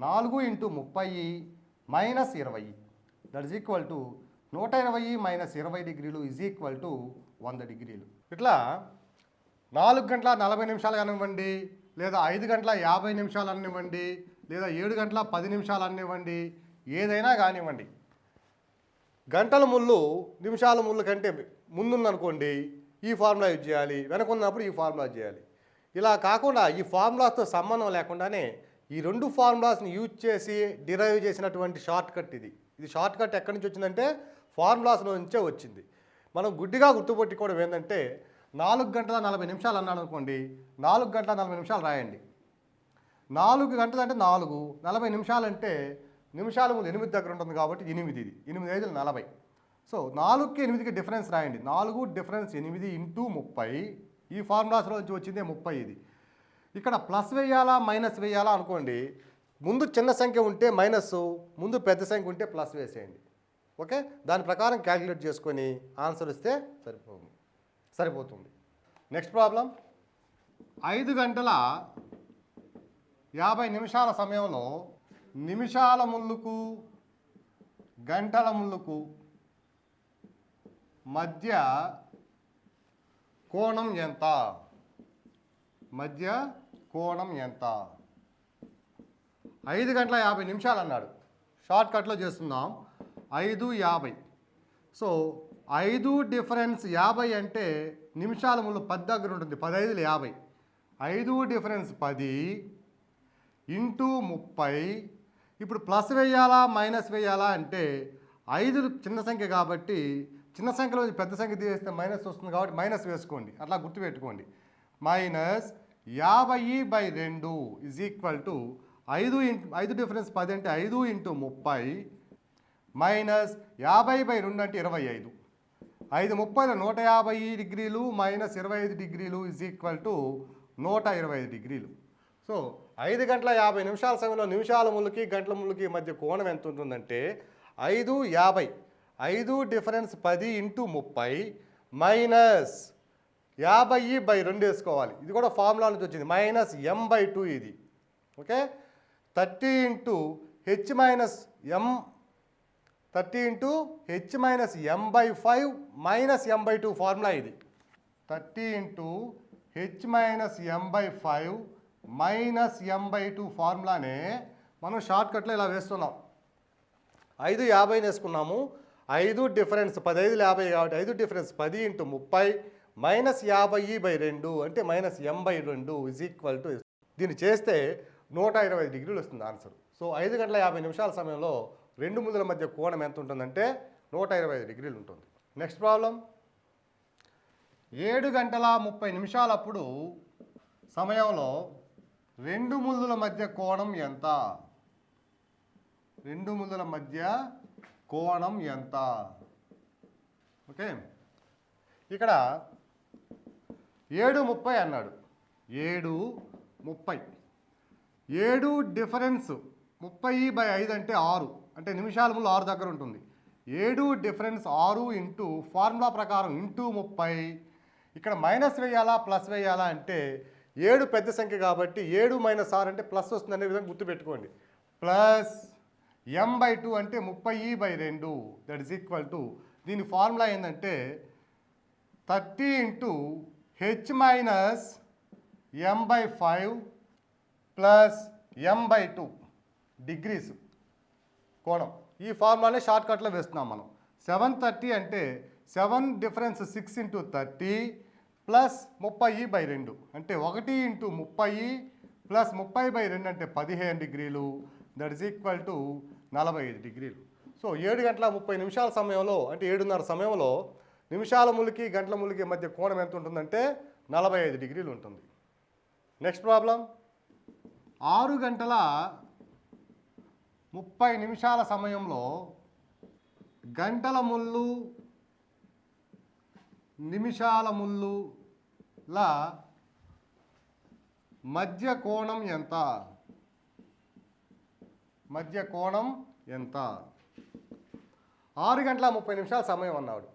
4 into 30 minus 20, that is equal to 120 minus 20 డిగ్రీలు ఈజ్ ఈక్వల్ టు 100 డిగ్రీలు. ఇట్లా 4 గంటల 40 నిమిషాలు కానివ్వండి, లేదా 5 గంటల 50 నిమిషాలు అనివ్వండి, లేదా 7 గంటల 10 నిమిషాలు అనివ్వండి, ఏదైనా కానివ్వండి, గంటల ముళ్ళు నిమిషాల ముళ్ళు కంటే ముందుందనుకోండి ఈ ఫార్ములా యూజ్ చేయాలి, వెనకున్నప్పుడు ఈ ఫార్ములా చేయాలి. ఇలా కాకుండా ఈ ఫార్ములాస్తో సంబంధం లేకుండానే ఈ రెండు ఫార్ములాస్ని యూజ్ చేసి డిరైవ్ చేసినటువంటి షార్ట్ కట్ ఇది. ఇది షార్ట్ కట్ ఎక్కడి నుంచి వచ్చిందంటే ఫార్ములాస్లో నుంచే వచ్చింది. మనం గుడ్డిగా గుర్తుపెట్టుకోవడం ఏంటంటే 4 గంటల 40 నిమిషాలు అన్నాడు అనుకోండి, 4 గంటల 40 నిమిషాలు రాయండి. 4 గంటలు అంటే 4, 40 నిమిషాలు అంటే నిమిషాల ముందు 8 దగ్గర ఉంటుంది కాబట్టి 8, ఇది 8 5 40. సో 4కి 8కి డిఫరెన్స్ రాయండి. 4 డిఫరెన్స్ 8 ఇంటూ 30. ఈ ఫార్ములాస్లో నుంచి వచ్చిందే 30. ఇది ఇక్కడ ప్లస్ వేయాలా మైనస్ వేయాలా అనుకోండి, ముందు చిన్న సంఖ్య ఉంటే మైనస్, ముందు పెద్ద సంఖ్య ఉంటే ప్లస్ వేసేయండి. ఓకే, దాని ప్రకారం క్యాలిక్యులేట్ చేసుకొని ఆన్సర్ ఇస్తే సరిపోతుంది. నెక్స్ట్ ప్రాబ్లం, 5 గంటల 50 నిమిషాల సమయంలో నిమిషాల ముళ్ళుకు గంటల ముళ్ళుకు మధ్య కోణం ఎంత? మధ్య కోణం ఎంత? 5 గంటల 50 నిమిషాలు అన్నాడు. షార్ట్ కట్లో చేస్తున్నాం. 5 50. సో 5 డిఫరెన్స్ 50 అంటే నిమిషాల ముళ్ళు 10 దగ్గర ఉంటుంది. 10 5 50. 5 డిఫరెన్స్ 10 ఇంటూ 30. ఇప్పుడు ప్లస్ వేయాలా మైనస్ వేయాలా అంటే 5 చిన్న సంఖ్య కాబట్టి చిన్న సంఖ్యలో పెద్ద సంఖ్య తీసేస్తే మైనస్ వస్తుంది కాబట్టి మైనస్ వేసుకోండి. అట్లా గుర్తుపెట్టుకోండి. Minus 50/2 is equal to 5 difference 10 అంటే 5 ఇంటూ 30 మైనస్ 50/2 అంటే 25. 5 30లు 150 డిగ్రీలు మైనస్ 25 డిగ్రీలు ఈజ్ ఈక్వల్ టు 125 డిగ్రీలు. సో 5 గంటల 50 నిమిషాల సమయంలో నిమిషాల ముళ్ళుకి గంటల ముళ్ళుకి మధ్య కోణం ఎంత ఉంటుందంటే 5 50. 5 డిఫరెన్స్ 10 ఇంటూ 30 మైనస్ 50/2 వేసుకోవాలి. ఇది కూడా ఫార్ములా నుంచి వచ్చింది. మైనస్ m/2 ఇది. Okay, 30 into h minus m 30 into h minus m/5 minus m/2 formula ఇది. 30 into h minus m/5 minus m/2 ఫార్ములానే మనం షార్ట్ కట్లో ఇలా వేస్తున్నాం. 5 50 వేసుకున్నాము. 5 డిఫరెన్స్ 10 5 50 కాబట్టి 5 డిఫరెన్స్ 10 ఇంటూ 30 మైనస్ 50/2 అంటే minus m/2 is equal to, దీన్ని చేస్తే 125 డిగ్రీలు వస్తుంది ఆన్సర్. సో 5 గంటల 50 నిమిషాల సమయంలో రెండు ముళ్ళుల మధ్య కోణం ఎంత ఉంటుందంటే 125 డిగ్రీలు ఉంటుంది. నెక్స్ట్ ప్రాబ్లం, 7 గంటల 30 నిమిషాలప్పుడు సమయంలో రెండు ముళ్ళుల మధ్య కోణం ఎంత? రెండు ముళ్ళుల మధ్య కోణం ఎంత? ఓకే, ఇక్కడ 7:30 అన్నాడు. 7:30. 7 డిఫరెన్స్ 30/5 అంటే 6, అంటే నిమిషాల ముళ్ళు 6 దగ్గర ఉంటుంది. 7 డిఫరెన్స్ 6 ఇంటూ ఫార్ములా ప్రకారం ఇంటూ 30. ఇక్కడ మైనస్ వేయాలా ప్లస్ వేయాలా అంటే 7 పెద్ద సంఖ్య కాబట్టి 7 మైనస్ 6 అంటే ప్లస్ వస్తుంది అనే విధంగా గుర్తుపెట్టుకోండి. ప్లస్ m/2 అంటే 30/2 దట్ ఈస్ ఈక్వల్ టు, దీని ఫార్ములా ఏంటంటే 30 into h minus m/5 plus m/2 degrees కోణం. ఈ ఫార్ములానే షార్ట్ కట్లో వేస్తున్నాం మనం. 730 అంటే 7 డిఫరెన్స్ 6 ఇంటూ 30 ప్లస్ 30/2 అంటే 1 ఇంటూ 30 ప్లస్ 30/2 అంటే 15 డిగ్రీలు దట్ ఈస్ ఈక్వల్ టు 45 డిగ్రీలు. సో 7 గంటల 30 నిమిషాల సమయంలో అంటే 7:30 సమయంలో నిమిషాల ముళ్ళుకి గంటల ముళ్ళుకి మధ్య కోణం ఎంత ఉంటుందంటే 45 డిగ్రీలు ఉంటుంది. నెక్స్ట్ ప్రాబ్లం, 6 గంటల 30 నిమిషాల సమయంలో గంటల ముళ్ళు నిమిషాల ముళ్ళుల మధ్య కోణం ఎంత? మధ్య కోణం ఎంత? 6 గంటల 30 నిమిషాల సమయం అన్నాడు.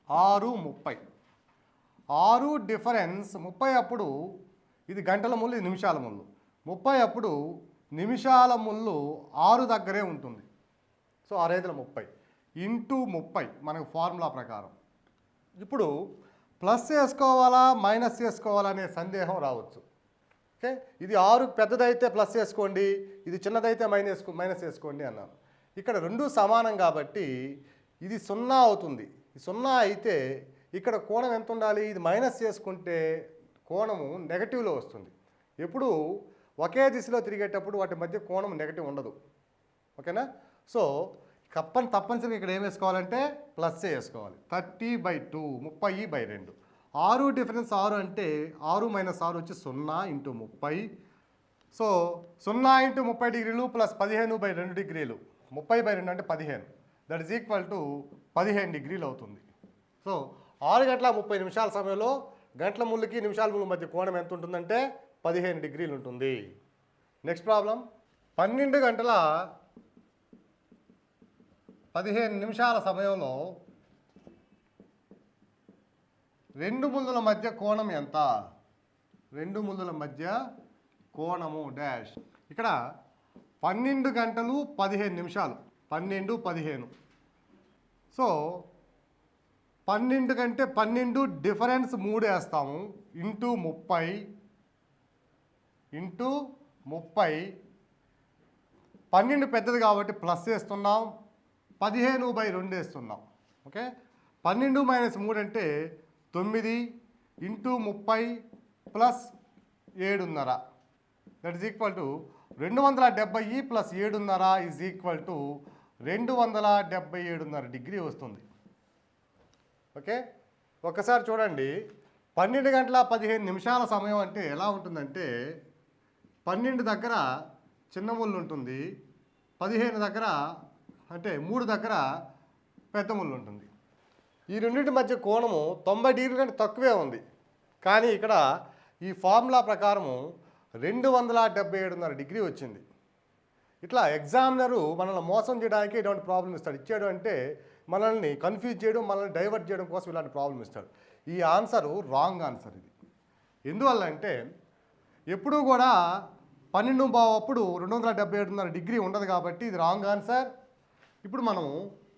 6:30. 6 డిఫరెన్స్ 30 అప్పుడు ఇది గంటల ముళ్ళు, ఇది నిమిషాల ముళ్ళు. 30 అప్పుడు నిమిషాల ముళ్ళు 6 దగ్గరే ఉంటుంది. సో 6×5 ఇంటూ 30 మనకు ఫార్ములా ప్రకారం. ఇప్పుడు ప్లస్ చేసుకోవాలా మైనస్ చేసుకోవాలా అనే సందేహం రావచ్చు. ఓకే, ఇది 6 పెద్దదైతే ప్లస్ వేసుకోండి, ఇది చిన్నదైతే మైనస్ వేసుకోండి అన్నాను. ఇక్కడ రెండు సమానం కాబట్టి ఇది 0 అవుతుంది. ఈ 0 అయితే ఇక్కడ కోణం ఎంత ఉండాలి? ఇది మైనస్ చేసుకుంటే కోణము నెగటివ్లో వస్తుంది. ఎప్పుడు ఒకే దిశలో తిరిగేటప్పుడు వాటి మధ్య కోణం నెగటివ్ ఉండదు. ఓకేనా? సో తప్పనిసరిగా ఇక్కడ ఏం వేసుకోవాలంటే ప్లస్ వేసుకోవాలి. 30/2 30/2. 6 డిఫరెన్స్ 6 అంటే 6 - 6 వచ్చి 0 × 30. సో 0 × 30 డిగ్రీలు ప్లస్ 15/2 డిగ్రీలు, 30/2 అంటే 15. దట్ ఈజ్ ఈక్వల్ టు 15 డిగ్రీలు అవుతుంది. సో 6 గంటల 30 నిమిషాల సమయంలో గంటల ముళ్ళుకి నిమిషాల ముళ్ళు మధ్య కోణం ఎంత ఉంటుందంటే 15 డిగ్రీలు ఉంటుంది. నెక్స్ట్ ప్రాబ్లం, 12 గంటల 15 నిమిషాల సమయంలో రెండు ముళ్ళుల మధ్య కోణం ఎంత? రెండు ముళ్ళుల మధ్య కోణము డాష్. ఇక్కడ 12 గంటలు 15 నిమిషాలు, 12 15. సో 12 కంటే 12 డిఫరెన్స్ 3 వేస్తాము ఇంటూ 30 ఇంటూ 30. 12 పెద్దది కాబట్టి ప్లస్ వేస్తున్నాం, 15/2 వేస్తున్నాం. ఓకే, 12 - 3 అంటే 9 into 30 plus 7.5. That is equal to 270 plus 7.5 is equal to 277.5 degree వస్తుంది. ఓకే, ఒక్కసారి చూడండి. 12 గంటల 15 నిమిషాల సమయం అంటే ఎలా ఉంటుందంటే 12 దగ్గర చిన్న ముళ్ళు ఉంటుంది, 15 దగ్గర అంటే 3 దగ్గర పెద్ద ముళ్ళు ఉంటుంది. ఈ రెండింటి మధ్య కోణము 90 డిగ్రీల కంటే తక్కువే ఉంది. కానీ ఇక్కడ ఈ ఫార్ములా ప్రకారము 277.5 డిగ్రీ వచ్చింది. ఇట్లా ఎగ్జామినరు మనల్ని మోసం చేయడానికి ఇటువంటి ప్రాబ్లం ఇస్తాడు. ఇచ్చాడు అంటే మనల్ని కన్ఫ్యూజ్ చేయడం, మనల్ని డైవర్ట్ చేయడం కోసం ఇలాంటి ప్రాబ్లం ఇస్తాడు. ఈ ఆన్సరు రాంగ్ ఆన్సర్ ఇది. ఎందువల్ల అంటే ఎప్పుడూ కూడా 12 అప్పుడు 277.5 డిగ్రీ ఉండదు కాబట్టి ఇది రాంగ్ ఆన్సర్. ఇప్పుడు మనము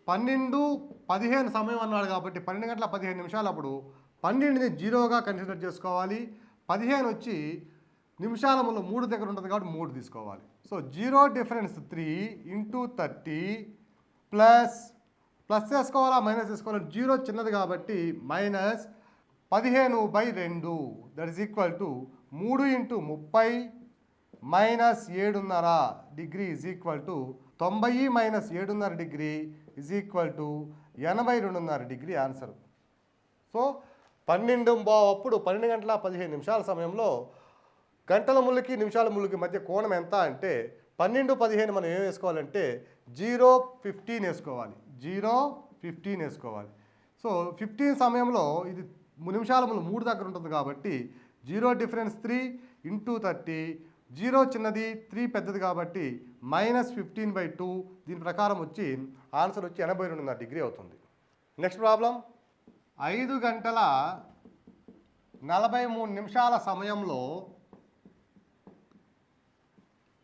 12 15 సమయం అన్నాడు కాబట్టి 12 గంటల 15 నిమిషాలు అప్పుడు 12ని 0గా కన్సిడర్ చేసుకోవాలి. 15 వచ్చి నిమిషాల ముళ్ళు 3 దగ్గర ఉంటుంది కాబట్టి 3 తీసుకోవాలి. సో 0 డిఫరెన్స్ 3 ఇంటూ 30 ప్లస్ వేసుకోవాలా మైనస్ వేసుకోవాలి? 0 చిన్నది కాబట్టి minus 15/2. That is equal to 3 × 30 minus 7.5 degree is equal to 90 minus 7.5 degree is equal to 82.5 degree answer. So 12 అప్పుడు 12 గంటల 15 నిమిషాల సమయంలో గంటల ముళ్ళుకి నిమిషాల ముళ్ళుకి మధ్య కోణం ఎంత అంటే 12 15 మనం ఏం వేసుకోవాలంటే 0 15 వేసుకోవాలి. 0 15 వేసుకోవాలి. సో 15 సమయంలో ఇది నిమిషాల ముళ్ళు 3 దగ్గర ఉంటుంది కాబట్టి 0 డిఫరెన్స్ 3 ఇంటూ 30. 0 చిన్నది 3 పెద్దది కాబట్టి మైనస్ 15/2. దీని ప్రకారం వచ్చి ఆన్సర్ వచ్చి 82.5 డిగ్రీ అవుతుంది. నెక్స్ట్ ప్రాబ్లం, 5 గంటల 43 నిమిషాల సమయంలో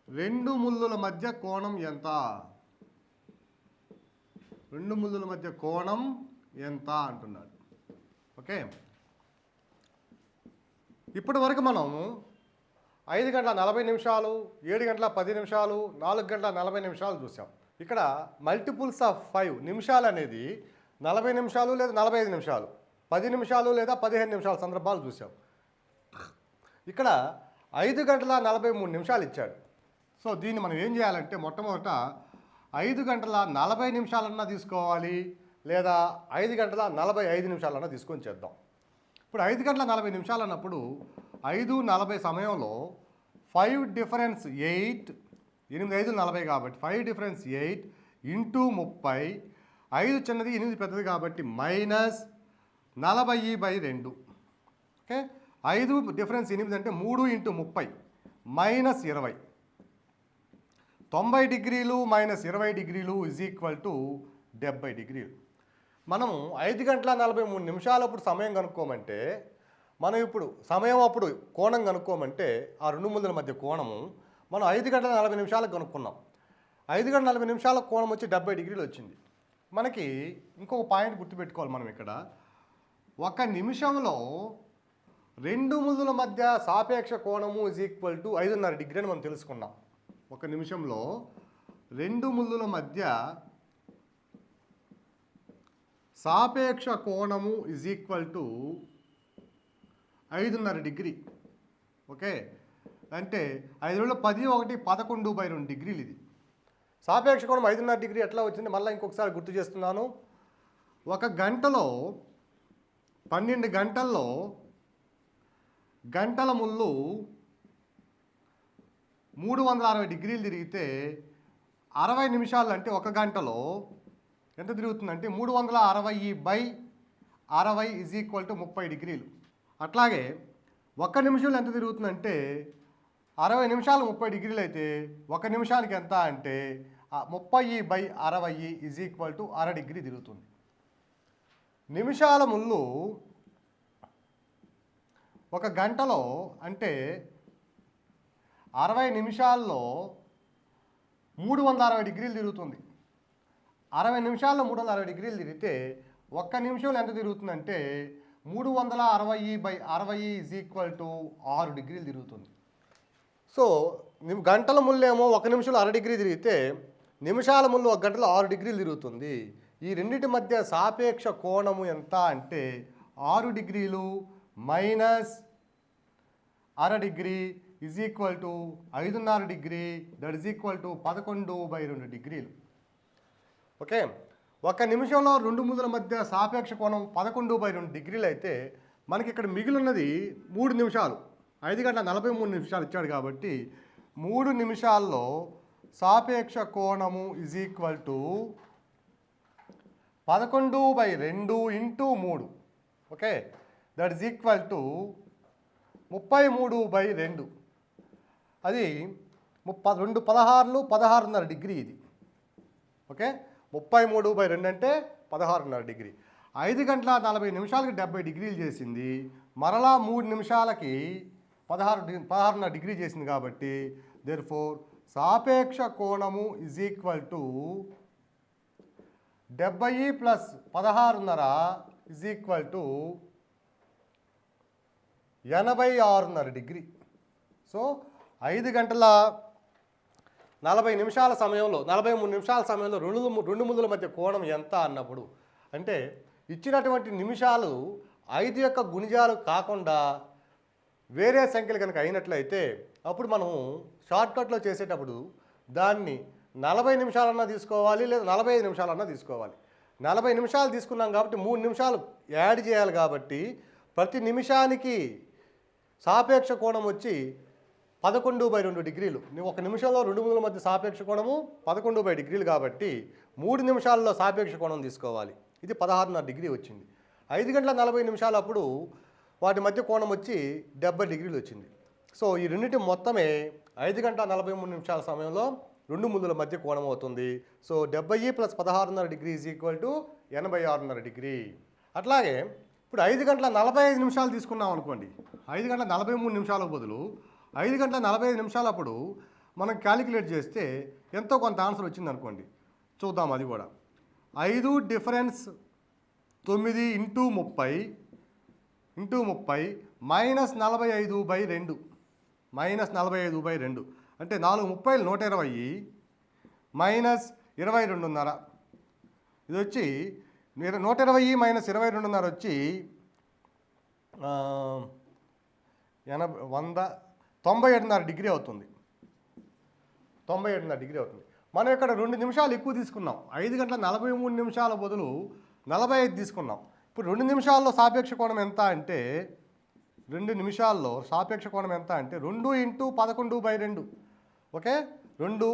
రెండు ముళ్ళుల మధ్య కోణం ఎంత? రెండు ముళ్ళుల మధ్య కోణం ఎంత అంటున్నాడు. ఓకే, ఇప్పటి వరకు మనం 5 గంటల 40 నిమిషాలు, 7 గంటల 10 నిమిషాలు, 4 గంటల 40 నిమిషాలు చూసాం. ఇక్కడ మల్టిపుల్స్ ఆఫ్ 5 నిమిషాలు అనేది 40 నిమిషాలు లేదా 45 నిమిషాలు, 10 నిమిషాలు లేదా 15 నిమిషాల సందర్భాలు చూసాం. ఇక్కడ 5 గంటల 43 నిమిషాలు ఇచ్చాడు. సో దీన్ని మనం ఏం చేయాలంటే మొట్టమొదట 5 గంటల 40 నిమిషాలన్నా తీసుకోవాలి, లేదా 5 గంటల 45 నిమిషాలన్నా తీసుకొని చేద్దాం. ఇప్పుడు 5 గంటల 40 నిమిషాలు అన్నప్పుడు 5:40 సమయంలో 5 డిఫరెన్స్ 8, 8 5 40 కాబట్టి 5 డిఫరెన్స్ 8 ఇంటూ 30. 5 చిన్నది 8 పెద్దది కాబట్టి మైనస్ 40/2. ఓకే, 5 డిఫరెన్స్ 8 అంటే 3 × 30 మైనస్ 20. 90 డిగ్రీలు మైనస్ 20 డిగ్రీలు ఈజ్ ఈక్వల్ టు 70 డిగ్రీలు. మనము 5 గంటల 43 నిమిషాలప్పుడు సమయం కనుక్కోమంటే మనం ఇప్పుడు సమయం అప్పుడు కోణం కనుక్కోమంటే ఆ రెండు ముళ్ళుల మధ్య కోణము మనం 5 గంటల 40 నిమిషాలకు కనుక్కున్నాం. 5 గంటల 40 నిమిషాల కోణం వచ్చి 70 డిగ్రీలు వచ్చింది. మనకి ఇంకొక పాయింట్ గుర్తుపెట్టుకోవాలి మనం ఇక్కడ. 1 నిమిషంలో రెండు ముళ్ళుల మధ్య సాపేక్ష కోణము ఈజ్ ఈక్వల్ టు 5.5 డిగ్రీ అని మనం తెలుసుకున్నాం. ఒక నిమిషంలో రెండు ముళ్ళుల మధ్య సాపేక్ష కోణము is equal to 5.5 degree. Okay, అంటే 5 రోజులు 10 1 11/2 డిగ్రీలు. ఇది సాపేక్ష కోణం 5.5 డిగ్రీ ఎట్లా వచ్చింది మళ్ళీ ఇంకొకసారి గుర్తు చేస్తున్నాను. ఒక గంటలో 12 గంటల్లో గంటల ముళ్ళు 360 డిగ్రీలు తిరిగితే 60 నిమిషాలు అంటే ఒక గంటలో ఎంత తిరుగుతుందంటే 360/60 ఈజ్ ఈక్వల్ టు 30 డిగ్రీలు. అట్లాగే ఒక్క నిమిషంలో ఎంత తిరుగుతుందంటే 60 నిమిషాలు 30 డిగ్రీలు అయితే ఒక నిమిషానికి ఎంత అంటే 30/60 ఈజ్ ఈక్వల్ టు 1/2 డిగ్రీ తిరుగుతుంది. నిమిషాల ముళ్ళు ఒక గంటలో అంటే 60 నిమిషాల్లో 360 డిగ్రీలు తిరుగుతుంది. 60 నిమిషాల్లో 360 డిగ్రీలు తిరిగితే ఒక్క నిమిషంలో ఎంత తిరుగుతుందంటే 360/60 ఈజ్ ఈక్వల్ టు 6 డిగ్రీలు తిరుగుతుంది. సో గంటల ముళ్ళేమో ఒక నిమిషంలో 1/2 డిగ్రీ తిరిగితే నిమిషాల ముళ్ళు ఒక గంటలో 6 డిగ్రీలు తిరుగుతుంది. ఈ రెండింటి మధ్య సాపేక్ష కోణము ఎంత అంటే 6 డిగ్రీలు minus 1/2 degree is equal to 5.5 degree, that is equal to 11/2 డిగ్రీలు. ఓకే, ఒక నిమిషంలో రెండు ముళ్ళుల మధ్య సాపేక్ష కోణం 11/2 డిగ్రీలు అయితే మనకి ఇక్కడ మిగిలినది 3 నిమిషాలు. 5 గంటల 43 నిమిషాలు ఇచ్చాడు కాబట్టి 3 నిమిషాల్లో సాపేక్ష కోణము is equal to 11/2 into 3. Okay, that is equal to 33/2. అది 2 16లు 16.5 డిగ్రీ ఇది. ఓకే, 33/2 అంటే 16.5 డిగ్రీ. 5 గంటల 40 నిమిషాలకి 70 డిగ్రీలు చేసింది. మరలా 3 నిమిషాలకి 16.5 డిగ్రీ చేసింది కాబట్టి దేర్ఫోర్ సాపేక్ష కోణము is equal to 70 plus 16.5 is equal to 86.5 degree. So 5 గంటల 40 నిమిషాల సమయంలో 43 నిమిషాల సమయంలో రెండు ముళ్ళుల మధ్య కోణం ఎంత అన్నప్పుడు అంటే ఇచ్చినటువంటి నిమిషాలు 5 యొక్క గుణిజాలు కాకుండా వేరే సంఖ్యలు కనుక అయినట్లయితే అప్పుడు మనం షార్ట్కట్లో చేసేటప్పుడు దాన్ని 40 నిమిషాలన్నా తీసుకోవాలి లేదా 45 నిమిషాలన్నా తీసుకోవాలి. 40 నిమిషాలు తీసుకున్నాం కాబట్టి 3 నిమిషాలు యాడ్ చేయాలి కాబట్టి ప్రతి నిమిషానికి సాపేక్ష కోణం వచ్చి 11/2 డిగ్రీలు. ఒక నిమిషంలో రెండు ముళ్ళుల మధ్య సాపేక్ష కోణము 11/2 డిగ్రీలు కాబట్టి 3 నిమిషాల్లో సాపేక్ష కోణం తీసుకోవాలి. ఇది 16.5 డిగ్రీ వచ్చింది. 5 గంటల 40 నిమిషాలు అప్పుడు వాటి మధ్య కోణం వచ్చి 70 డిగ్రీలు వచ్చింది. సో ఈ రెండింటి మొత్తమే 5 గంటల 43 నిమిషాల సమయంలో రెండు ముళ్ళుల మధ్య కోణం అవుతుంది. So 70 plus 16.5 degree is equal to 86.5 degree. అట్లాగే ఇప్పుడు 5 గంటల 45 నిమిషాలు తీసుకున్నాం అనుకోండి. 5 గంటల 43 నిమిషాలకు బదులు 5 గంటల 45 నిమిషాలప్పుడు మనం క్యాలిక్యులేట్ చేస్తే ఎంతో కొంత ఆన్సర్ వచ్చింది అనుకోండి. చూద్దాం అది కూడా. 5 డిఫరెన్స్ 9 ఇంటూ 30 మైనస్ 45/2 అంటే 4 30 120 మైనస్ 22.5. ఇది వచ్చి 120 మైనస్ 22.5 వచ్చి 97.5 డిగ్రీ అవుతుంది. 97.5 డిగ్రీ అవుతుంది. మనం ఇక్కడ 2 నిమిషాలు ఎక్కువ తీసుకున్నాం. 5 గంటల 43 నిమిషాల బదులు 45 తీసుకున్నాం. ఇప్పుడు 2 నిమిషాల్లో సాపేక్ష కోణం ఎంత అంటే 2 నిమిషాల్లో సాపేక్ష కోణం ఎంత అంటే 2 ఇంటూ 11/2. ఓకే, 2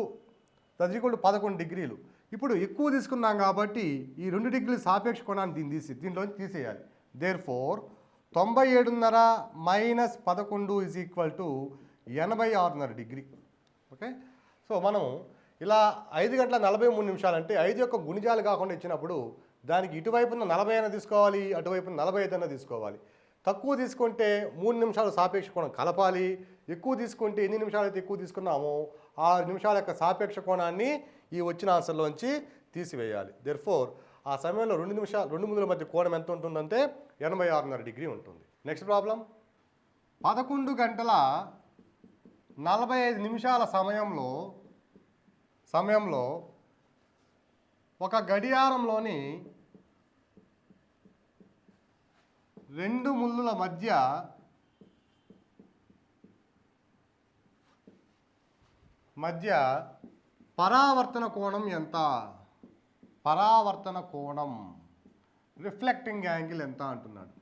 = 11 డిగ్రీలు. ఇప్పుడు ఎక్కువ తీసుకున్నాం కాబట్టి ఈ 2 డిగ్రీల సాపేక్ష కోణాన్ని దీంట్లోంచి తీసేయాలి. Therefore 97.5 minus 11 is equal to 86.5 degree. Okay, so మనం ఇలా 5 గంటల 43 నిమిషాలు అంటే 5 యొక్క గుణిజాలు కాకుండా ఇచ్చినప్పుడు దానికి ఇటువైపున 40 అయినా తీసుకోవాలి, అటువైపున 45 అయినా తీసుకోవాలి. తక్కువ తీసుకుంటే 3 నిమిషాలు సాపేక్ష కోణం కలపాలి. ఎక్కువ తీసుకుంటే ఎన్ని నిమిషాలు అయితే ఎక్కువ తీసుకున్నామో 6 నిమిషాల యొక్క సాపేక్ష కోణాన్ని ఈ వచ్చిన ఆన్సర్లోంచి తీసివేయాలి. దేర్ఫోర్ ఆ సమయంలో రెండు ముళ్ళుల మధ్య కోణం ఎంత ఉంటుందంటే 86.5 డిగ్రీ ఉంటుంది. Next problem. 11 గంటల 45 నిమిషాల సమయంలో ఒక గడియారంలోని రెండు ముళ్ళుల మధ్య పరావర్తన కోణం ఎంత? పరావర్తన కోణం, రిఫ్లెక్టింగ్ యాంగిల్ ఎంత అంటున్నాడు.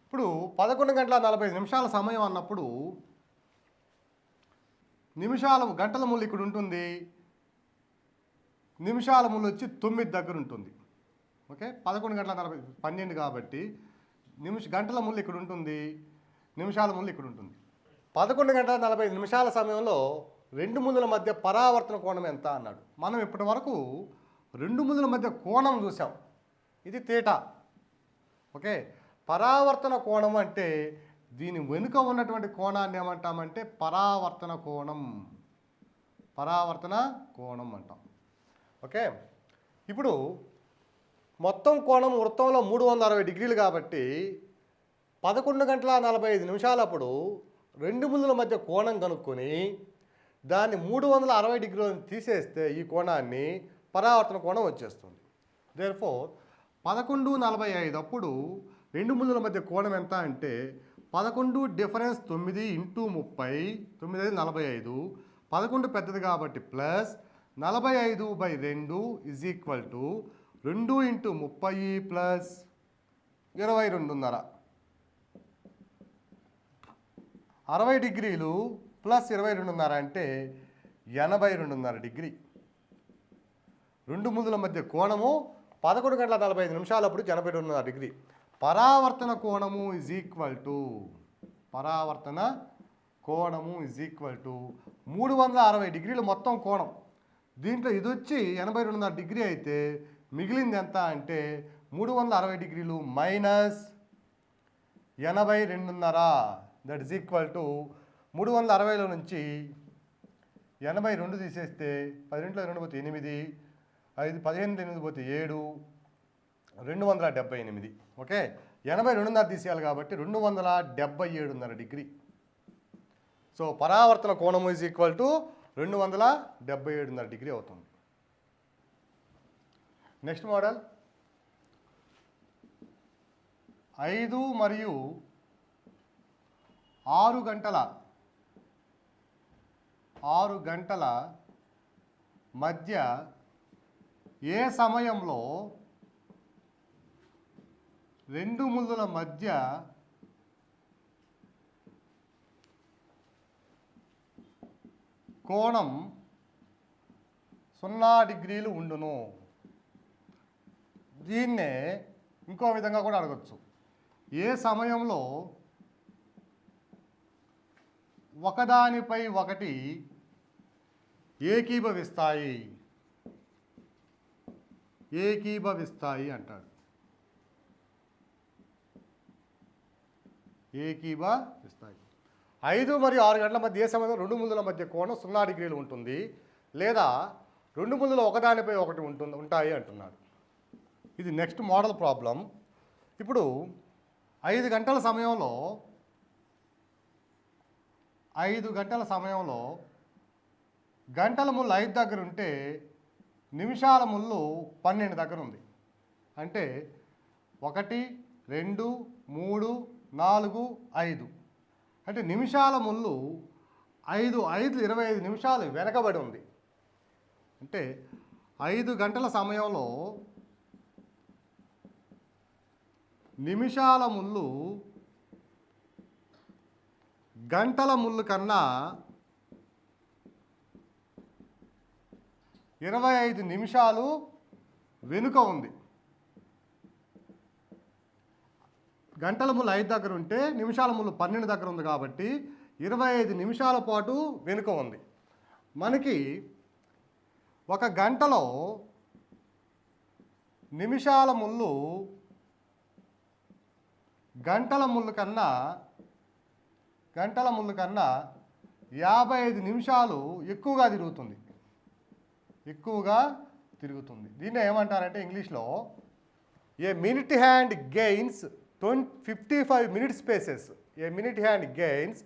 ఇప్పుడు 11 గంటల 45 నిమిషాల సమయం అన్నప్పుడు గంటల ముళ్ళు ఇక్కడ ఉంటుంది, నిమిషాల ముళ్ళు వచ్చి 9 దగ్గర ఉంటుంది. ఓకే, 11 గంటల 12 కాబట్టి గంటల ముళ్ళు ఇక్కడ ఉంటుంది, నిమిషాల ముళ్ళు ఇక్కడ ఉంటుంది. 11 గంటల 45 నిమిషాల సమయంలో రెండు ముళ్ళుల మధ్య పరావర్తన కోణం ఎంత అన్నాడు. మనం ఇప్పటి వరకు రెండు ముళ్ళుల మధ్య కోణం చూసాం, ఇది తీటా. ఓకే, పరావర్తన కోణం అంటే దీని వెనుక ఉన్నటువంటి కోణాన్ని ఏమంటామంటే పరావర్తన కోణం అంటాం. ఓకే, ఇప్పుడు మొత్తం కోణం వృత్తంలో 360 డిగ్రీలు కాబట్టి 11 గంటల 45 నిమిషాలప్పుడు రెండు ముళ్ళుల మధ్య కోణం కనుక్కొని దాన్ని 360 డిగ్రీలను తీసేస్తే ఈ కోణాన్ని పరావర్తన కోణం వచ్చేస్తుంది. దేర్ఫోర్ 11:45 అప్పుడు రెండు ముళ్ళుల మధ్య కోణం ఎంత అంటే 11 డిఫరెన్స్ 9 ఇంటూ 30, 9×45, 11 పెద్దది కాబట్టి plus 45/2 is equal to 2 into 30 plus 22.5. 60 డిగ్రీలు ప్లస్ 22.5 అంటే 82.5 డిగ్రీ. రెండు ముళ్ళుల మధ్య కోణము 11 గంటల 45 నిమిషాలప్పుడు 82.5 డిగ్రీ. పరావర్తన కోణము ఈజ్ ఈక్వల్ టు 360 డిగ్రీలు మొత్తం కోణం. దీంట్లో ఇది వచ్చి 82.5 డిగ్రీ అయితే మిగిలింది ఎంత అంటే 360 డిగ్రీలు minus 82.5. That is equal to 360లో నుంచి 82 తీసేస్తే 12 2 పోతే 8, 5 15 8 పోతే 7, 278. ఓకే, 82.5 తీసేయాలి కాబట్టి 277.5 డిగ్రీ. సో పరావర్తన కోణం ఈజ్ ఈక్వల్ టు 277.5 డిగ్రీ అవుతుంది. నెక్స్ట్ మోడల్ 5 మరియు 6 గంటల మధ్య ఏ సమయంలో రెండు ముళ్ళుల మధ్య కోణం 0 డిగ్రీలు ఉండును? దీన్నే ఇంకో విధంగా కూడా అడగచ్చు. ఏ సమయంలో ఒకదానిపై ఒకటి ఏకీభవిస్తాయి అంటాడు. ఏకీభవిస్తాయి. 5 మరియు 6 గంటల మధ్య ఏ సమయంలో రెండు ముళ్ళుల మధ్య కోణం 0 డిగ్రీలు ఉంటుంది, లేదా రెండు ముళ్ళులు ఒకదానిపై ఒకటి ఉంటాయి అంటున్నాడు. ఇది నెక్స్ట్ మోడల్ ప్రాబ్లం. ఇప్పుడు 5 గంటల సమయంలో గంటల ముళ్ళు 5 దగ్గర ఉంటే నిమిషాల ముళ్ళు 12 దగ్గర ఉంది. అంటే 1 2 3 4 5 అంటే నిమిషాల ముళ్ళు 5 25 నిమిషాలు వెనకబడి ఉంది. అంటే 5 గంటల సమయంలో నిమిషాల ముళ్ళు గంటల ముళ్ళు కన్నా 25 నిమిషాలు వెనుక ఉంది. గంటల ముళ్ళు 5 దగ్గర ఉంటే నిమిషాల ముళ్ళు 12 దగ్గర ఉంది కాబట్టి 25 నిమిషాల పాటు వెనుక ఉంది. మనకి ఒక గంటలో నిమిషాల ముళ్ళు గంటల ముళ్ళు కన్నా 55 నిమిషాలు ఎక్కువగా తిరుగుతుంది. దీన్ని ఏమంటారంటే ఇంగ్లీష్లో a minute hand gains 55 minute spaces. A minute hand gains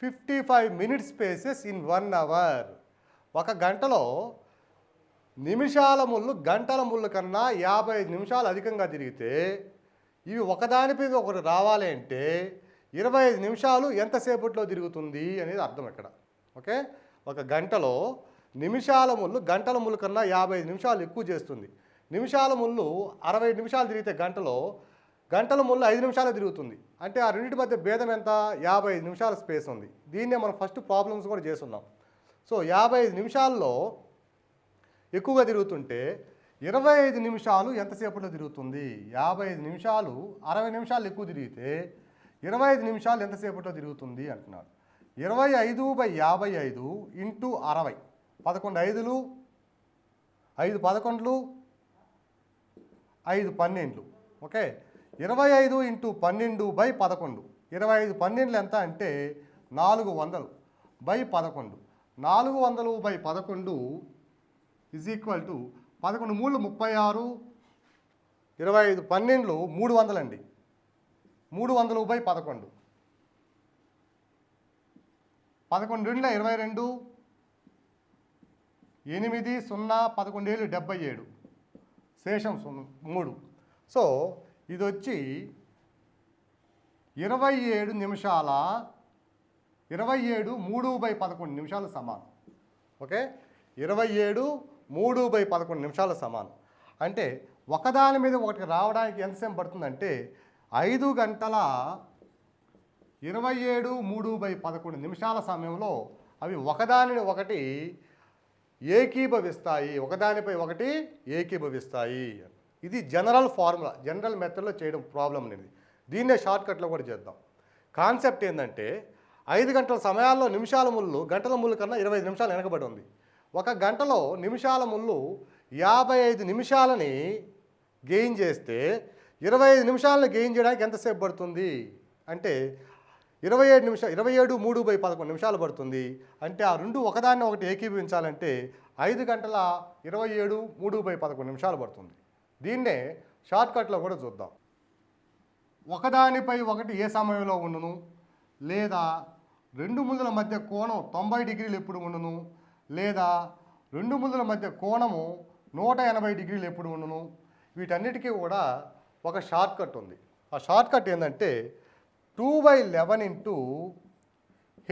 55 minute spaces in 1 hour. ఒక గంటలో నిమిషాల ముళ్ళు గంటల ముళ్ళు కన్నా 55 నిమిషాలు అధికంగా తిరిగితే ఇవి ఒకదానిపై ఒకటి రావాలి అంటే 25 నిమిషాలు ఎంతసేపట్లో తిరుగుతుంది అనేది అర్థం ఇక్కడ. ఓకే, ఒక గంటలో నిమిషాల ముళ్ళు గంటల ముళ్ళు కన్నా 55 నిమిషాలు ఎక్కువ చేస్తుంది. నిమిషాల ముళ్ళు 60 నిమిషాలు తిరిగితే గంటల ముళ్ళు 5 నిమిషాలు తిరుగుతుంది. అంటే ఆ రెండింటి మధ్య భేదం ఎంత? 55 నిమిషాల స్పేస్ ఉంది. దీన్నే మనం ఫస్ట్ ప్రాబ్లమ్స్ కూడా చేస్తున్నాం. సో 55 నిమిషాల్లో ఎక్కువగా తిరుగుతుంటే 25 నిమిషాలు ఎంతసేపట్లో తిరుగుతుంది? 55 నిమిషాలు 60 నిమిషాలు ఎక్కువ తిరిగితే 25 నిమిషాలు ఎంతసేపట్లో తిరుగుతుంది అంటున్నాడు. 25/55 ఇంటూ 60. 11 5లు 5 11లు 5 12లు. Okay, 25 into 12/11. 25 12లు ఎంత అంటే 400/11. 400/11 ఈజ్ ఈక్వల్ టు 11 3 36, 25 12లు 300 అండి. 300/11. 11 2 22, 8 0 11 77, శేషం 3. సో ఇది వచ్చి 27 నిమిషాల 27 3/11 నిమిషాలు సమానం. ఓకే, 27 3/11 నిమిషాలు సమానం. అంటే ఒకదాని మీద ఒకటి రావడానికి ఎంతసేపు పడుతుందంటే 5 గంటల 27 3/11 నిమిషాల సమయంలో అవి ఒకదానిని ఒకటి ఏకీభవిస్తాయి, ఒకదానిపై ఒకటి ఏకీభవిస్తాయి. ఇది జనరల్ ఫార్ములా, జనరల్ మెథడ్లో చేయడం ప్రాబ్లం అనేది. దీన్నే షార్ట్కట్లో కూడా చేద్దాం. కాన్సెప్ట్ ఏంటంటే 5 గంటల సమయాల్లో నిమిషాల ముళ్ళు గంటల ముళ్ళు కన్నా 25 నిమిషాలు వెనకబడి ఉంది. ఒక గంటలో నిమిషాల ముళ్ళు 55 నిమిషాలని గెయిన్ చేస్తే 25 నిమిషాలను గెయిన్ చేయడానికి ఎంతసేపు పడుతుంది అంటే 27 3/11 నిమిషాలు పడుతుంది. అంటే ఆ రెండు ఒకదాన్ని ఒకటి ఏకీభవించాలంటే 5 గంటల 27 3/11 నిమిషాలు పడుతుంది. దీన్నే షార్ట్కట్లో కూడా చూద్దాం. ఒకదానిపై ఒకటి ఏ సమయంలో ఉండును, లేదా రెండు ముళ్ళల మధ్య కోణం 90 డిగ్రీలు ఎప్పుడు ఉండును, లేదా రెండు ముళ్ళల మధ్య కోణము 180 డిగ్రీలు ఎప్పుడు ఉండును. వీటన్నిటికీ కూడా ఒక షార్ట్కట్ ఉంది. ఆ షార్ట్కట్ ఏంటంటే 2/11 into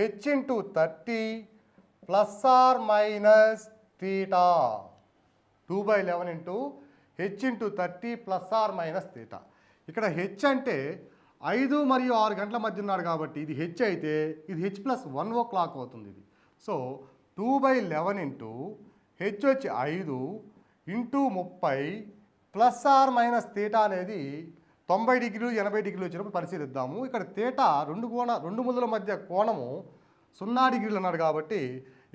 h into 30 ± θ. 2/11 into h into 30 ± θ. ఇక్కడ h అంటే 5 మరియు 6 గంటల మధ్య ఉన్నాడు కాబట్టి ఇది h అయితే ఇది h + 1 o'clock అవుతుంది ఇది. సో 2/11 ఇంటూ h వచ్చి 5 ఇంటూ 30 ± θ అనేది 90 డిగ్రీలు 80 డిగ్రీలు వచ్చినప్పుడు పరిశీలిద్దాము. ఇక్కడ తేటా రెండు ముళ్ళల మధ్య కోణము 0 డిగ్రీలు అన్నాడు కాబట్టి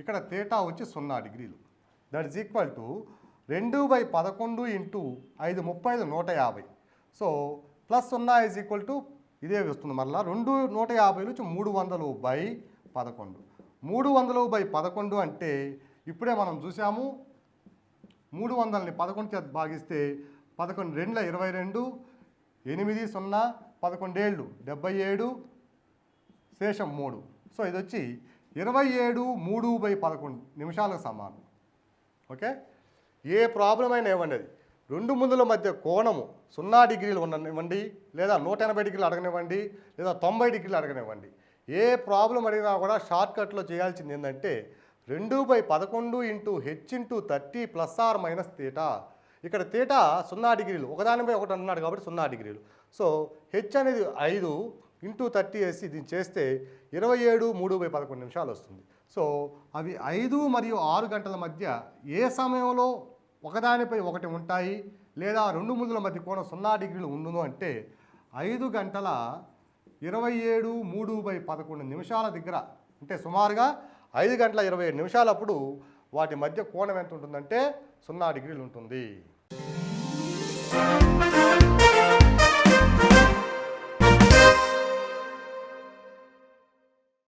ఇక్కడ తేటా వచ్చి 0 డిగ్రీలు. That is equal to 2/11 into 5 30 150. So +0 is equal to ఇదే వస్తుంది. మళ్ళీ 2 150 వచ్చి 300/11. 300/11 అంటే ఇప్పుడే మనం చూసాము. 300ని 11 చేత భాగిస్తే 11 2 22, 8 0 11 77, శేషం 3. సో ఇది వచ్చి 27 3/11 నిమిషాలకు సమానం. ఓకే, ఏ ప్రాబ్లం అయినా ఇవ్వండి, అది రెండు ముళ్ళల మధ్య కోణము 0 డిగ్రీలు ఉండనివ్వండి, లేదా 180 డిగ్రీలు అడగనివ్వండి, లేదా 90 డిగ్రీలు అడగనివ్వండి, ఏ ప్రాబ్లం అడిగినా కూడా షార్ట్కట్లో చేయాల్సింది ఏంటంటే 2/11 ఇంటూ h ఇంటూ 30 ± θ. ఇక్కడ తేటా 0 డిగ్రీలు, ఒకదానిపై ఒకటి అన్నాడు కాబట్టి 0 డిగ్రీలు. సో h అనేది 5 ఇంటూ 30 వేసి దీన్ని చేస్తే 27 3/11 నిమిషాలు వస్తుంది. సో అవి 5 మరియు 6 గంటల మధ్య ఏ సమయంలో ఒకదానిపై ఒకటి ఉంటాయి, లేదా రెండు ముళ్ళల మధ్య కోణం 0 డిగ్రీలు ఉండును అంటే 5 గంటల 27 3/11 నిమిషాల దగ్గర, అంటే సుమారుగా 5 గంటల 27 నిమిషాలప్పుడు వాటి మధ్య కోణం ఎంత ఉంటుందంటే 0 డిగ్రీలు ఉంటుంది.